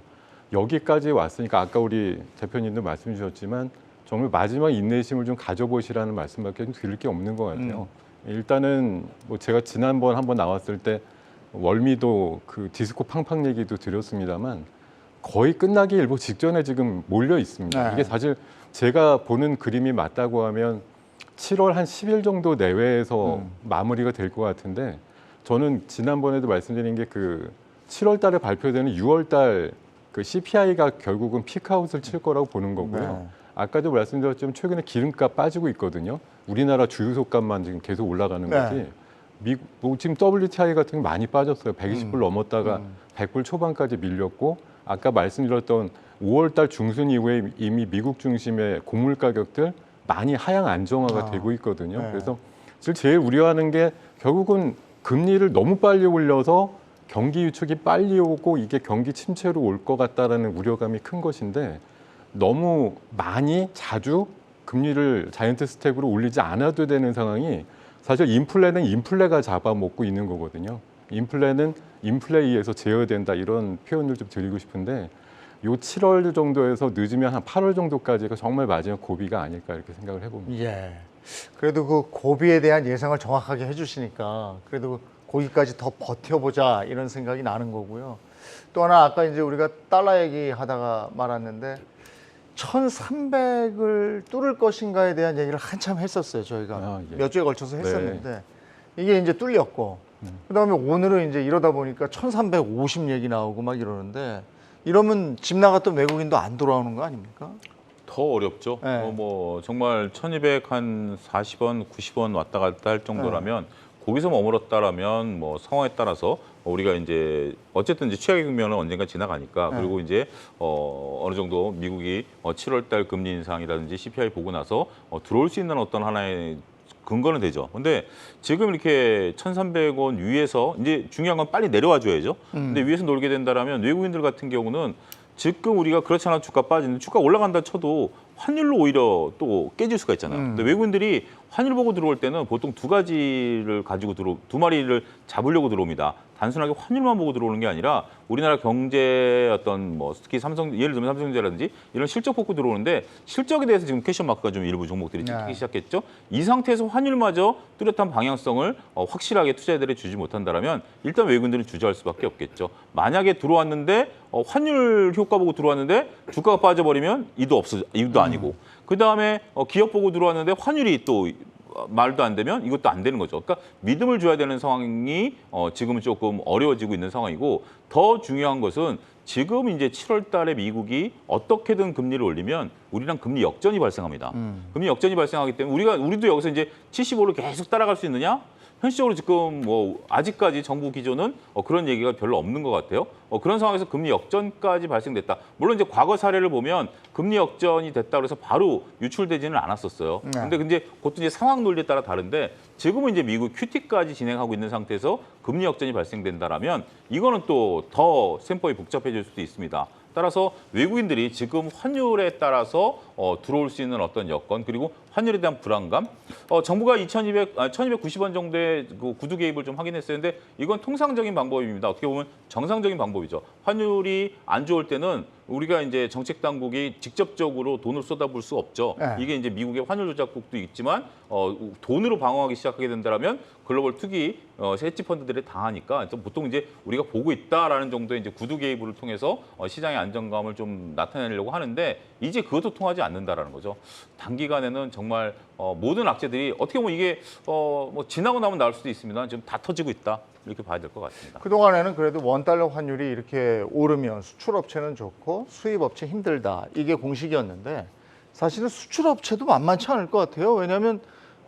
여기까지 왔으니까 아까 우리 대표님도 말씀 주셨지만 정말 마지막 인내심을 좀 가져보시라는 말씀밖에 좀 드릴 게 없는 것 같아요. 일단은 뭐 제가 지난번 한번 나왔을 때 월미도 그 디스코 팡팡 얘기도 드렸습니다만 거의 끝나기 일보 직전에 지금 몰려 있습니다. 네. 이게 사실 제가 보는 그림이 맞다고 하면 7월 한 10일 정도 내외에서 마무리가 될 것 같은데 저는 지난번에도 말씀드린 게 그 7월 달에 발표되는 6월 달 그 CPI가 결국은 피크아웃을 칠 거라고 보는 거고요. 네. 아까도 말씀드렸지만 최근에 기름값 빠지고 있거든요. 우리나라 주유소값만 지금 계속 올라가는 네. 거지. 뭐 지금 WTI 같은 게 많이 빠졌어요. 120불 넘었다가 100불 초반까지 밀렸고 아까 말씀드렸던 5월 달 중순 이후에 이미 미국 중심의 곡물 가격들 많이 하향 안정화가 되고 있거든요. 네. 그래서 제일 우려하는 게 결국은 금리를 너무 빨리 올려서 경기 유축이 빨리 오고 이게 경기 침체로 올 것 같다라는 우려감이 큰 것인데 너무 많이 자주 금리를 자이언트 스텝으로 올리지 않아도 되는 상황이 사실 인플레는 인플레가 잡아먹고 있는 거거든요. 인플레는 인플레에 의해서 제어된다 이런 표현을 좀 드리고 싶은데 요 7월 정도에서 늦으면 한 8월 정도까지가 정말 마지막 고비가 아닐까 이렇게 생각을 해봅니다. 예. 그래도 그 고비에 대한 예상을 정확하게 해주시니까 그래도 거기까지 더 버텨보자 이런 생각이 나는 거고요. 또 하나 아까 이제 우리가 달러 얘기하다가 말았는데 1,300을 뚫을 것인가에 대한 얘기를 한참 했었어요. 저희가 예. 몇 주에 걸쳐서 했었는데 이게 이제 뚫렸고 그다음에 오늘은 이제 이러다 보니까 1,350 얘기 나오고 막 이러는데 이러면 집 나갔던 외국인도 안 돌아오는 거 아닙니까? 더 어렵죠. 네. 뭐 정말 1,240원, 90원 왔다 갔다 할 정도라면 거기서 머물렀다라면 뭐 상황에 따라서 우리가 이제 어쨌든 이제 최악의 국면은 언젠가 지나가니까 그리고 이제 어느 정도 미국이 7월달 금리 인상이라든지 CPI 보고 나서 들어올 수 있는 어떤 하나의 근거는 되죠. 근데 지금 이렇게 1,300원 위에서 이제 중요한 건 빨리 내려와 줘야죠. 근데 위에서 놀게 된다라면 외국인들 같은 경우는 지금 우리가 그렇지 않아 주가 빠지는데 주가 올라간다 쳐도 환율로 오히려 또 깨질 수가 있잖아요. 근데 외국인들이 환율 보고 들어올 때는 보통 두 가지를 가지고 두 마리를 잡으려고 들어옵니다. 단순하게 환율만 보고 들어오는 게 아니라 우리나라 경제 어떤 뭐 특히 삼성 예를 들면 삼성전자라든지 이런 실적 보고 들어오는데 실적에 대해서 지금 퀘션 마크가 좀 일부 종목들이 찍히기 시작했죠. 이 상태에서 환율마저 뚜렷한 방향성을 확실하게 투자자들이 주지 못한다라면 일단 외국인들은 주저할 수밖에 없겠죠. 만약에 들어왔는데 환율 효과 보고 들어왔는데 주가가 빠져버리면 이도 아니고 그 다음에 기업 보고 들어왔는데 환율이 또 말도 안 되면 이것도 안 되는 거죠. 그러니까 믿음을 줘야 되는 상황이 지금은 조금 어려워지고 있는 상황이고 더 중요한 것은 지금 이제 7월 달에 미국이 어떻게든 금리를 올리면 우리랑 금리 역전이 발생합니다. 금리 역전이 발생하기 때문에 우리도 여기서 이제 75로 계속 따라갈 수 있느냐? 현실적으로 지금 뭐 아직까지 정부 기조는 그런 얘기가 별로 없는 것 같아요. 그런 상황에서 금리 역전까지 발생됐다. 물론 이제 과거 사례를 보면 금리 역전이 됐다 그래서 바로 유출되지는 않았었어요. 근데 그것도 이제 상황 논리에 따라 다른데 지금은 이제 미국 QT까지 진행하고 있는 상태에서 금리 역전이 발생된다라면 이거는 또 더 셈법이 복잡해질 수도 있습니다. 따라서 외국인들이 지금 환율에 따라서 들어올 수 있는 어떤 여건 그리고 환율에 대한 불안감 정부가 1290원 정도의 그 구두 개입을 좀 하긴 했어요. 근데 이건 통상적인 방법입니다. 어떻게 보면 정상적인 방법이죠. 환율이 안 좋을 때는 우리가 이제 정책 당국이 직접적으로 돈을 쏟아부을 수 없죠. 네. 이게 이제 미국의 환율 조작국도 있지만 돈으로 방어하기 시작하게 된다면 글로벌 투기 헤지 펀드들이 당하니까 보통 이제 우리가 보고 있다라는 정도의 이제 구두 개입을 통해서 시장의 안정감을 좀 나타내려고 하는데 이제 그것도 통하지 않는다라는 거죠. 단기간에는 정말 모든 악재들이 어떻게 보면 이게 뭐 지나고 나면 나올 수도 있습니다. 지금 다 터지고 있다 이렇게 봐야 될 것 같습니다. 그동안에는 그래도 원달러 환율이 이렇게 오르면 수출업체는 좋고 수입업체 힘들다. 이게 공식이었는데 사실은 수출업체도 만만치 않을 것 같아요. 왜냐하면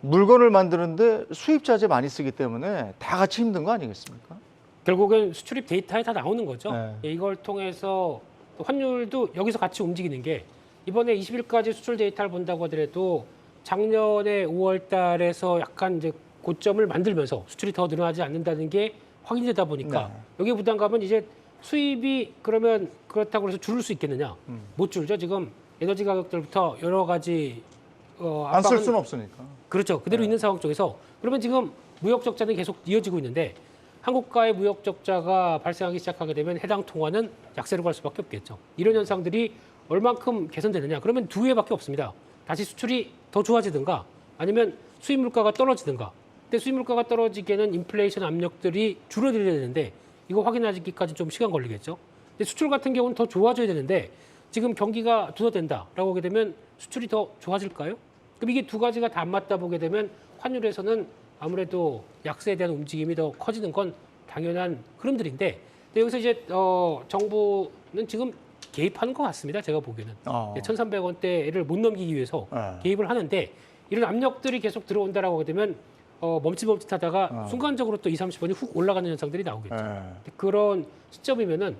물건을 만드는데 수입자재 많이 쓰기 때문에 다 같이 힘든 거 아니겠습니까? 결국엔 수출입 데이터에 다 나오는 거죠. 네. 예, 이걸 통해서 환율도 여기서 같이 움직이는 게 이번에 20일까지 수출 데이터를 본다고 하더라도 작년에 5월 달에서 약간 이제 고점을 만들면서 수출이 더 늘어나지 않는다는 게 확인되다 보니까 네. 여기에 부담감은 이제 수입이 그러면 그렇다고 해서 줄을 수 있겠느냐? 못 줄죠. 지금 에너지 가격들부터 여러 가지 안 쓸 압박은- 수는 없으니까. 그렇죠. 그대로 있는 상황 쪽에서 그러면 지금 무역 적자는 계속 이어지고 있는데 한국과의 무역 적자가 발생하기 시작하게 되면 해당 통화는 약세로 갈 수밖에 없겠죠. 이런 현상들이 얼만큼 개선되느냐? 그러면 두 개밖에 없습니다. 다시 수출이 더 좋아지든가 아니면 수입 물가가 떨어지든가. 근데 수입 물가가 떨어지기에는 인플레이션 압력들이 줄어들어야 되는데 이거 확인하기까지 좀 시간 걸리겠죠. 근데 수출 같은 경우는 더 좋아져야 되는데 지금 경기가 둔화된다라고 하게 되면 수출이 더 좋아질까요? 그럼 이게 두 가지가 다 안 맞다 보게 되면 환율에서는 아무래도 약세에 대한 움직임이 더 커지는 건 당연한 흐름들인데 근데 여기서 이제 정부는 지금 개입하는 것 같습니다. 제가 보기에는 1,300원대를 못 넘기기 위해서 네. 개입을 하는데 이런 압력들이 계속 들어온다라고 하게 되면 멈칫멈칫하다가 순간적으로 또 20, 30원이 훅 올라가는 현상들이 나오겠죠. 그런 시점이면은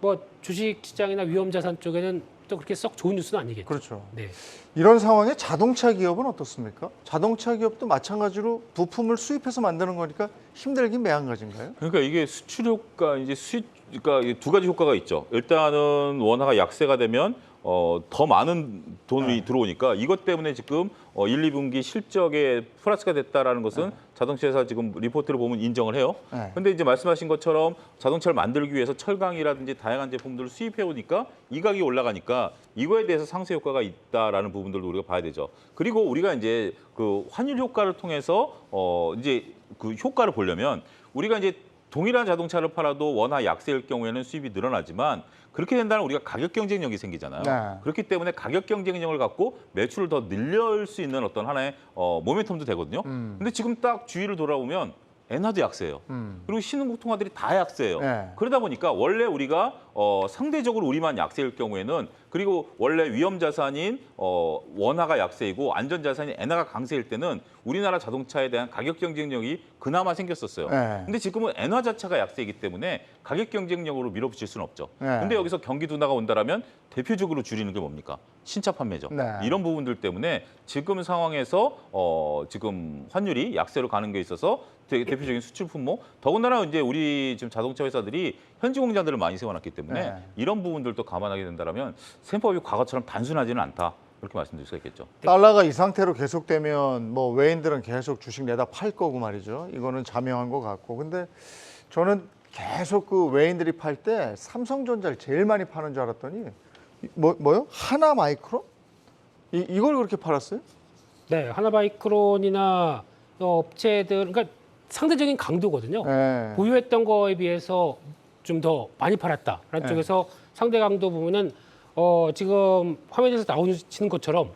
뭐 주식 시장이나 위험 자산 쪽에는 또 그렇게 썩 좋은 뉴스는 아니겠죠. 그렇죠. 네. 이런 상황에 자동차 기업은 어떻습니까? 자동차 기업도 마찬가지로 부품을 수입해서 만드는 거니까 힘들긴 매한가지인가요? 그러니까 이게 수출 효과 이제 그러니까 두 가지 효과가 있죠. 일단은 원화가 약세가 되면 더 많은 돈이 들어오니까 이것 때문에 지금 1, 2분기 실적에 플러스가 됐다라는 것은 자동차 회사 지금 리포트를 보면 인정을 해요. 근데 이제 말씀하신 것처럼 자동차를 만들기 위해서 철강이라든지 다양한 제품들을 수입해 오니까 이 가격이 올라가니까 이거에 대해서 상쇄 효과가 있다라는 부분들도 우리가 봐야 되죠. 그리고 우리가 이제 그 환율 효과를 통해서 이제 그 효과를 보려면 우리가 이제 동일한 자동차를 팔아도 원화 약세일 경우에는 수입이 늘어나지만 그렇게 된다면 우리가 가격 경쟁력이 생기잖아요. 네. 그렇기 때문에 가격 경쟁력을 갖고 매출을 더 늘릴 수 있는 어떤 하나의 모멘텀도 되거든요. 근데 지금 딱 주위를 돌아보면 엔화도 약세예요. 그리고 신흥국 통화들이 다 약세예요. 네. 그러다 보니까 원래 우리가 상대적으로 우리만 약세일 경우에는 그리고 원래 위험 자산인 원화가 약세이고 안전 자산인 엔화가 강세일 때는 우리나라 자동차에 대한 가격 경쟁력이 그나마 생겼었어요. 네. 근데 지금은 엔화 자체가 약세이기 때문에 가격 경쟁력으로 밀어붙일 수는 없죠. 네. 근데 여기서 경기 둔화가 온다라면 대표적으로 줄이는 게 뭡니까? 신차 판매죠. 네. 이런 부분들 때문에 지금 상황에서 지금 환율이 약세로 가는 게 있어서 대표적인 수출 품목 더군다나 이제 우리 지금 자동차 회사들이 현지 공장들을 많이 세워놨기 때문에 네. 이런 부분들도 감안하게 된다면 셈법이 과거처럼 단순하지는 않다 이렇게 말씀드릴 수가 있겠죠. 달러가 이 상태로 계속되면 뭐 외인들은 계속 주식 내다 팔 거고 말이죠. 이거는 자명한 것 같고. 근데 저는 계속 그 외인들이 팔 때 삼성전자를 제일 많이 파는 줄 알았더니 뭐요? 하나마이크론? 이걸 그렇게 팔았어요? 네, 하나마이크론이나 업체들 그러니까 상대적인 강도거든요. 네. 보유했던 거에 비해서 좀 더 많이 팔았다라는 네. 쪽에서 상대 강도 부분은 지금 화면에서 나오시는 것처럼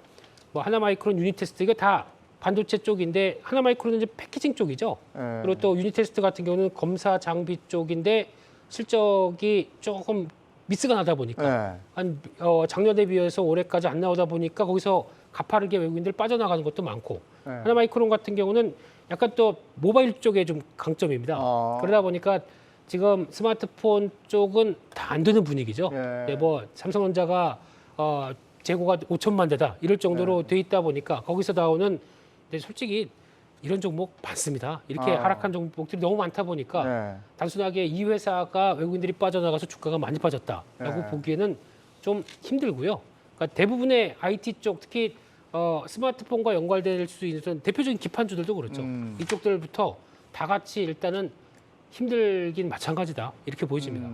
뭐 하나마이크론 유닛 테스트 이거 다 반도체 쪽인데 하나마이크론은 이제 패키징 쪽이죠. 예. 그리고 또 유니테스트 같은 경우는 검사 장비 쪽인데 실적이 조금 미스가 나다 보니까 예. 한 작년에 비해서 올해까지 안 나오다 보니까 거기서 가파르게 외국인들 빠져나가는 것도 많고 예. 하나마이크론 같은 경우는 약간 또 모바일 쪽에 좀 강점입니다. 아. 그러다 보니까 지금 스마트폰 쪽은 다 안 되는 분위기죠. 예. 네, 뭐 삼성전자가 재고가 5천만 대다 이럴 정도로 돼 있다 보니까 거기서 나오는 근데 솔직히 이런 종목 많습니다. 이렇게 아. 하락한 종목들이 너무 많다 보니까 예. 단순하게 이 회사가 외국인들이 빠져나가서 주가가 많이 빠졌다라고 네. 보기에는 좀 힘들고요. 그러니까 대부분의 IT 쪽 특히 스마트폰과 연관될 수 있는 대표적인 기판주들도 그렇죠. 이쪽들부터 다 같이 일단은 힘들긴 마찬가지다 이렇게 보여집니다.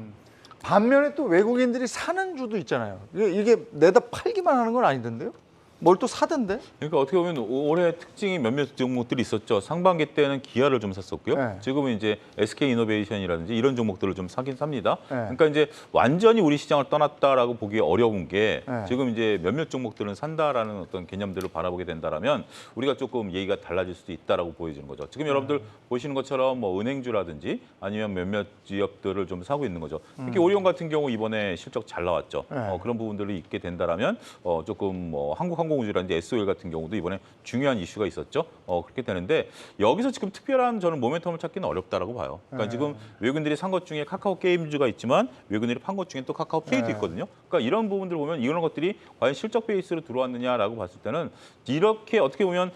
반면에 또 외국인들이 사는 주도 있잖아요. 이게 내다 팔기만 하는 건 아니던데요? 뭘 또 사던데? 그러니까 어떻게 보면 올해 특징이 몇몇 종목들이 있었죠. 상반기 때는 기아를 좀 샀었고요. 네. 지금은 이제 SK 이노베이션이라든지 이런 종목들을 좀 사긴 삽니다. 네. 그러니까 이제 완전히 우리 시장을 떠났다라고 보기 어려운 게 네. 지금 이제 몇몇 종목들은 산다라는 어떤 개념들을 바라보게 된다라면 우리가 조금 얘기가 달라질 수도 있다라고 보여지는 거죠. 지금 여러분들 보시는 것처럼 뭐 은행주라든지 아니면 몇몇 기업들을 좀 사고 있는 거죠. 특히 오리온 같은 경우 이번에 실적 잘 나왔죠. 네. 그런 부분들이 있게 된다라면 조금 뭐 한국항공우주라든지 SOL 같은 경우도 이번에 중요한 이슈가 있었죠. 그렇게 되는데 여기서 지금 특별한 저는 모멘텀을 찾기는 어렵다라고 봐요. 그러니까 네. 지금 외국인들이 산 것 중에 카카오 게임즈가 있지만 외국인들이 판 것 중에 또 카카오 페이도 네. 있거든요. 그러니까 이런 부분들 보면 이런 것들이 과연 실적 베이스로 들어왔느냐라고 봤을 때는 이렇게 어떻게 보면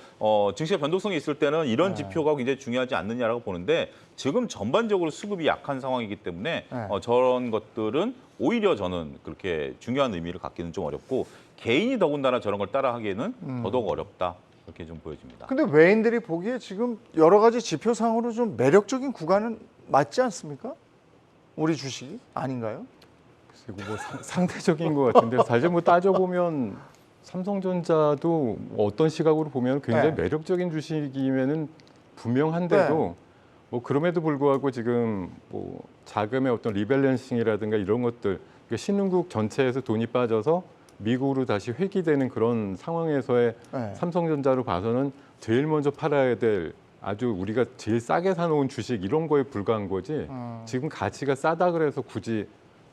증시의 변동성이 있을 때는 이런 지표가 굉장히 중요하지 않느냐라고 보는데 지금 전반적으로 수급이 약한 상황이기 때문에 네. 저런 것들은 오히려 저는 그렇게 중요한 의미를 갖기는 좀 어렵고 개인이 더군다나 저런 걸 따라하기에는 더더욱 어렵다. 그렇게 좀 보여집니다. 근데 외인들이 보기에 지금 여러 가지 지표상으로 좀 매력적인 구간은 맞지 않습니까? 우리 주식이 아닌가요? 그리고 뭐 상대적인 것 같은데 사실 뭐 따져보면 삼성전자도 어떤 시각으로 보면 굉장히 네. 매력적인 주식이면은 분명한데도 네. 뭐 그럼에도 불구하고 지금 뭐 자금의 어떤 리밸런싱이라든가 이런 것들 그러니까 신흥국 전체에서 돈이 빠져서 미국으로 다시 회귀되는 그런 상황에서의 네. 삼성전자로 봐서는 제일 먼저 팔아야 될 아주 우리가 제일 싸게 사놓은 주식 이런 거에 불과한 거지 지금 가치가 싸다 그래서 굳이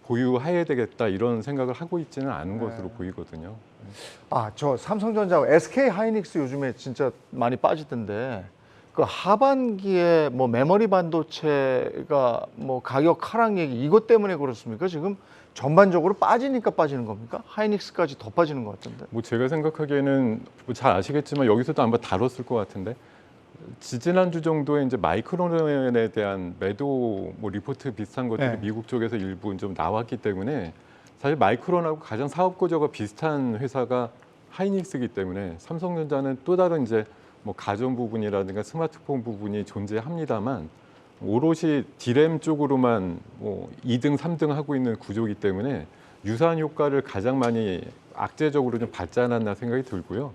보유해야 되겠다 이런 생각을 하고 있지는 않은 것으로 보이거든요. 아, 저 삼성전자, SK 하이닉스 요즘에 진짜 많이 빠지던데 그 하반기에 뭐 메모리 반도체가 뭐 가격 하락 얘기 이것 때문에 그렇습니까? 지금 전반적으로 빠지니까 빠지는 겁니까? 하이닉스까지 더 빠지는 것 같은데. 뭐 제가 생각하기에는 뭐 잘 아시겠지만 여기서도 아마 다뤘을 것 같은데 지지난주 정도에 이제 마이크론에 대한 매도 뭐 리포트 비슷한 것들이 네. 미국 쪽에서 일부 좀 나왔기 때문에 사실 마이크론하고 가장 사업 구조가 비슷한 회사가 하이닉스이기 때문에 삼성전자는 또 다른 이제 뭐 가전 부분이라든가 스마트폰 부분이 존재합니다만 오롯이 디램 쪽으로만 뭐 2등, 3등 하고 있는 구조이기 때문에 유사한 효과를 가장 많이 악재적으로 좀 받지 않았나 생각이 들고요.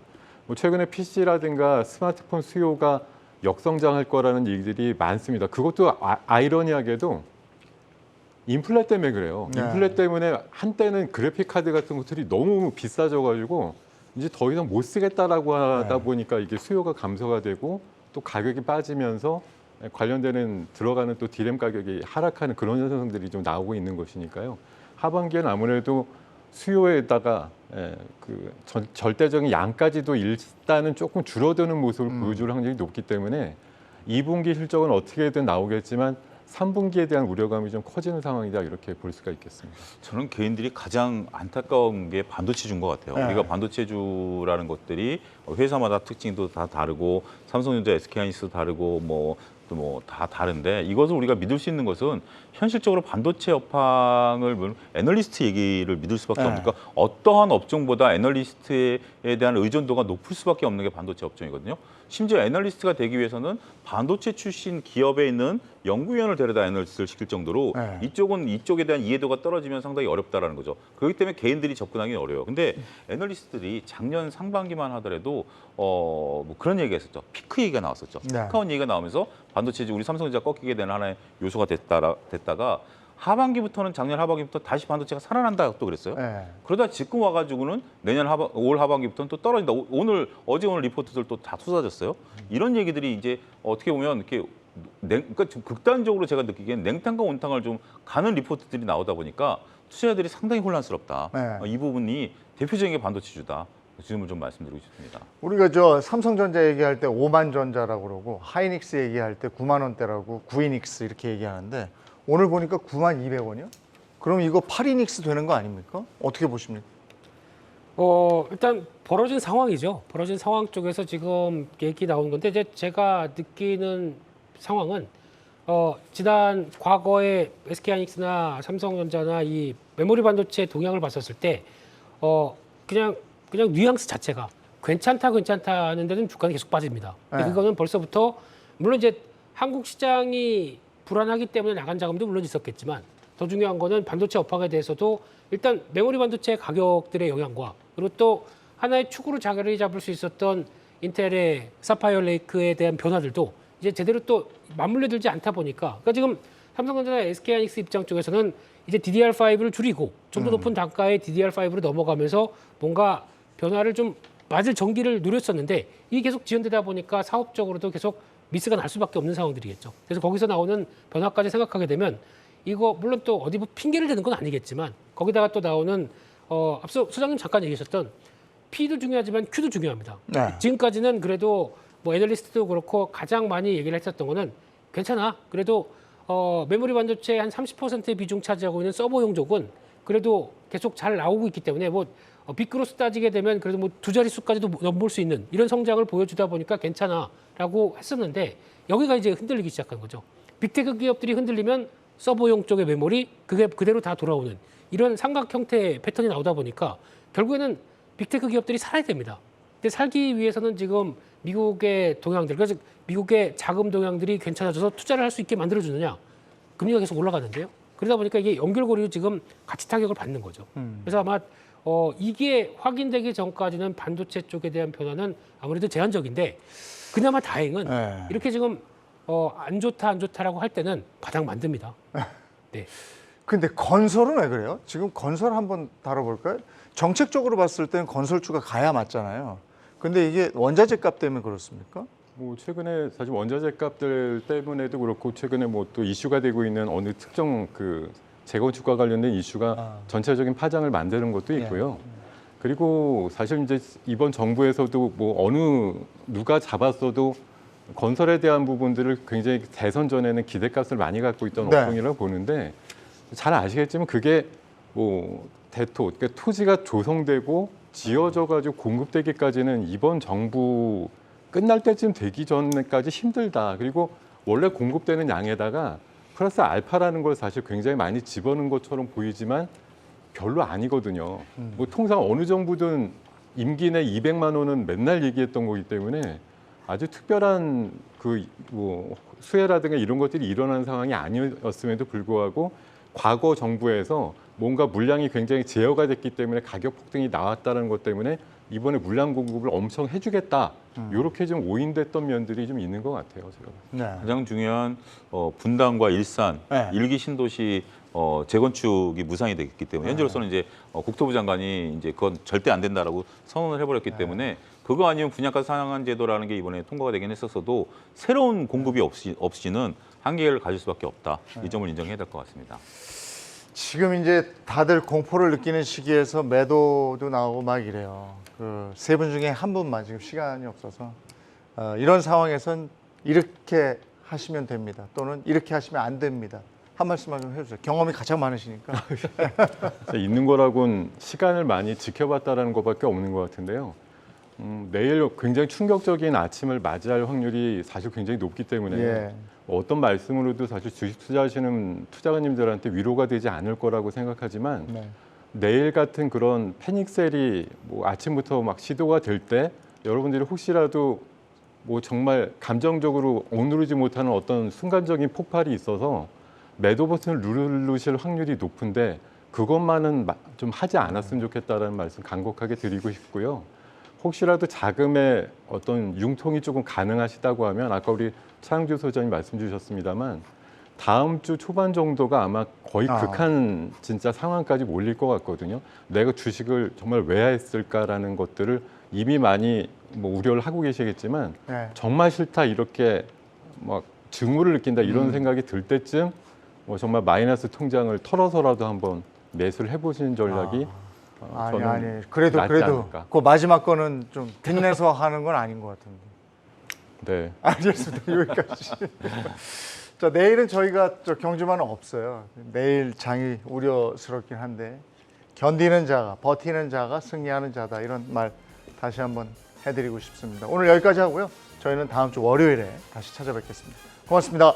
뭐 최근에 PC라든가 스마트폰 수요가 역성장할 거라는 얘기들이 많습니다. 그것도 아이러니하게도 인플레 때문에 그래요. 네. 인플레 때문에 한때는 그래픽 카드 같은 것들이 너무 비싸져가지고 이제 더 이상 못 쓰겠다라고 하다 보니까 이게 수요가 감소가 되고 또 가격이 빠지면서 관련되는 들어가는 또 디램 가격이 하락하는 그런 현상들이 좀 나오고 있는 것이니까요. 하반기에는 아무래도 수요에다가 그 절대적인 양까지도 일단은 조금 줄어드는 모습을 보여줄 확률이 높기 때문에 2분기 실적은 어떻게든 나오겠지만 3분기에 대한 우려감이 좀 커지는 상황이다 이렇게 볼 수가 있겠습니다. 저는 개인들이 가장 안타까운 게 반도체주인 것 같아요. 네. 우리가 반도체주라는 것들이 회사마다 특징도 다 다르고 삼성전자, SK하이닉스도 다르고 뭐 또 뭐 다 다른데 이것을 우리가 믿을 수 있는 것은 현실적으로 반도체 업황을 애널리스트 얘기를 믿을 수밖에 네. 없으니까 어떠한 업종보다 애널리스트에 대한 의존도가 높을 수밖에 없는 게 반도체 업종이거든요. 심지어 애널리스트가 되기 위해서는 반도체 출신 기업에 있는 연구위원을 데려다 애널리스트를 시킬 정도로 네. 이쪽은 이쪽에 대한 이해도가 떨어지면 상당히 어렵다라는 거죠. 그렇기 때문에 개인들이 접근하기 어려워요. 근데 애널리스트들이 작년 상반기만 하더라도 뭐 그런 얘기가 있었죠. 피크 얘기가 나왔었죠. 네. 피크아웃 얘기가 나오면서 반도체주 우리 삼성전자 꺾이게 되는 하나의 요소가 됐다가 하반기부터는 작년 하반기부터 다시 반도체가 살아난다 또 그랬어요. 네. 그러다 지금 와가지고는 내년 올 하반기부터는 또 떨어진다. 어제 오늘 리포트들 또 다 쏟아졌어요. 이런 얘기들이 이제 어떻게 보면 이렇게 그러니까 좀 극단적으로 제가 느끼기엔 냉탕과 온탕을 좀 가는 리포트들이 나오다 보니까 투자자들이 상당히 혼란스럽다. 네. 이 부분이 대표적인 게 반도체주다. 그 점을 좀 말씀드리고 싶습니다. 우리가 저 삼성전자 얘기할 때 5만 전자라고 그러고 하이닉스 얘기할 때 9만 원대라고 구이닉스 이렇게 얘기하는데 오늘 보니까 9만 200원이요? 그럼 이거 8이닉스 되는 거 아닙니까? 어떻게 보십니까? 일단 벌어진 상황이죠. 벌어진 상황 쪽에서 지금 얘기 나온 건데 이제 제가 느끼는 상황은 지난 과거에 SK하이닉스나 삼성전자나 이 메모리 반도체 동향을 봤었을 때 그냥 뉘앙스 자체가 괜찮다 하는 데는 주가는 계속 빠집니다. 근데 네. 그거는 벌써부터 물론 이제 한국 시장이 불안하기 때문에 나간 자금도 물론 있었겠지만 더 중요한 거는 반도체 업황에 대해서도 일단 메모리 반도체 가격들의 영향과 그리고 또 하나의 축으로 자리를 잡을 수 있었던 인텔의 사파이어 레이크에 대한 변화들도 이제 제대로 또 맞물려 들지 않다 보니까 그러니까 지금 삼성전자나 SK하이닉스 입장 쪽에서는 이제 DDR5를 줄이고 좀 더 높은 단가의 DDR5로 넘어가면서 뭔가 변화를 좀 맞을 전기를 누렸었는데 이게 계속 지연되다 보니까 사업적으로도 계속 미스가 날 수밖에 없는 상황들이겠죠. 그래서 거기서 나오는 변화까지 생각하게 되면 이거 물론 또 어디 뭐 핑계를 대는 건 아니겠지만 거기다가 또 나오는 앞서 소장님 잠깐 얘기하셨던 P도 중요하지만 Q도 중요합니다. 네. 지금까지는 그래도 뭐 애널리스트도 그렇고 가장 많이 얘기를 했었던 거는 괜찮아. 그래도 메모리 반도체 한 30%의 비중 차지하고 있는 서버용 쪽은 그래도 계속 잘 나오고 있기 때문에 뭐 빅그로스 따지게 되면 그래도 뭐 두 자릿수까지도 넘볼 수 있는 이런 성장을 보여주다 보니까 괜찮아라고 했었는데 여기가 이제 흔들리기 시작한 거죠. 빅테크 기업들이 흔들리면 서버용 쪽의 메모리 그게 그대로 다 돌아오는 이런 삼각 형태의 패턴이 나오다 보니까 결국에는 빅테크 기업들이 살아야 됩니다. 근데 살기 위해서는 지금 미국의 동향들, 그러니까 미국의 자금 동향들이 괜찮아져서 투자를 할 수 있게 만들어주느냐. 금리가 계속 올라가는데요. 그러다 보니까 이게 연결고리로 지금 같이 타격을 받는 거죠. 그래서 아마 이게 확인되기 전까지는 반도체 쪽에 대한 변화는 아무래도 제한적인데 그나마 다행은 네. 이렇게 지금 안 좋다라고 할 때는 바닥 만듭니다. 네. 근데 건설은 왜 그래요? 지금 건설 한번 다뤄볼까요? 정책적으로 봤을 때는 건설주가 가야 맞잖아요. 근데 이게 원자재 값 때문에 그렇습니까? 뭐 최근에 사실 원자재 값들 때문에도 그렇고 최근에 뭐 또 이슈가 되고 있는 어느 특정 그 재건축과 관련된 이슈가 전체적인 파장을 만드는 것도 있고요. 그리고 사실 이제 이번 정부에서도 뭐 어느 누가 잡았어도 건설에 대한 부분들을 굉장히 대선 전에는 기대값을 많이 갖고 있던 네. 업종이라고 보는데 잘 아시겠지만 그게 뭐 그러니까 토지가 조성되고 지어져 가지고 공급되기까지는 이번 정부 끝날 때쯤 되기 전까지 힘들다. 그리고 원래 공급되는 양에다가 플러스 알파라는 걸 사실 굉장히 많이 집어넣은 것처럼 보이지만 별로 아니거든요. 뭐 통상 어느 정부든 임기 내 200만 원은 맨날 얘기했던 거기 때문에 아주 특별한 그 뭐 수혜라든가 이런 것들이 일어나는 상황이 아니었음에도 불구하고 과거 정부에서 뭔가 물량이 굉장히 제어가 됐기 때문에 가격 폭등이 나왔다는 것 때문에 이번에 물량 공급을 엄청 해주겠다. 이렇게 좀 오인됐던 면들이 좀 있는 것 같아요. 제가. 네. 가장 중요한 분당과 일산, 네. 일기 신도시 재건축이 무산이 됐기 때문에 현재로서는 이제 국토부 장관이 이제 그건 절대 안 된다라고 선언을 해버렸기 때문에 그거 아니면 분양가 상한 제도라는 게 이번에 통과가 되긴 했었어도 새로운 공급이 없이는 한계를 가질 수밖에 없다. 이 점을 인정해야 될 것 같습니다. 지금 이제 다들 공포를 느끼는 시기에서 매도도 나오고 막 이래요. 그 세 분 중에 한 분만 지금 시간이 없어서 이런 상황에선 이렇게 하시면 됩니다. 또는 이렇게 하시면 안 됩니다. 한 말씀만 좀 해주세요. 경험이 가장 많으시니까. 있는 거라고는 시간을 많이 지켜봤다라는 것밖에 없는 것 같은데요. 내일 굉장히 충격적인 아침을 맞이할 확률이 사실 굉장히 높기 때문에 예. 어떤 말씀으로도 사실 주식 투자하시는 투자가님들한테 위로가 되지 않을 거라고 생각하지만 네. 내일 같은 그런 패닉셀이 뭐 아침부터 막 시도가 될 때 여러분들이 혹시라도 뭐 정말 감정적으로 억누르지 못하는 어떤 순간적인 폭발이 있어서 매도 버튼을 누르실 확률이 높은데 그것만은 좀 하지 않았으면 좋겠다라는 말씀 간곡하게 드리고 싶고요. 혹시라도 자금의 어떤 융통이 조금 가능하시다고 하면 아까 우리 차영주 소장님 말씀 주셨습니다만 다음 주 초반 정도가 아마 거의 아. 극한 진짜 상황까지 몰릴 것 같거든요. 내가 주식을 정말 왜 했을까라는 것들을 이미 많이 뭐 우려를 하고 계시겠지만 네. 정말 싫다 이렇게 막 증오를 느낀다 이런 생각이 들 때쯤 뭐 정말 마이너스 통장을 털어서라도 한번 매수를 해보시는 전략이 아니 저는 아니 그래도 낫지 않을까. 그 마지막 거는 좀 빚내서 하는 건 아닌 것 같은데. 네. 알겠습니다. 여기까지. 자, 내일은 저희가 경주마는 없어요. 내일 장이 우려스럽긴 한데 견디는 자가, 버티는 자가 승리하는 자다 이런 말 다시 한번 해드리고 싶습니다. 오늘 여기까지 하고요. 저희는 다음 주 월요일에 다시 찾아뵙겠습니다. 고맙습니다.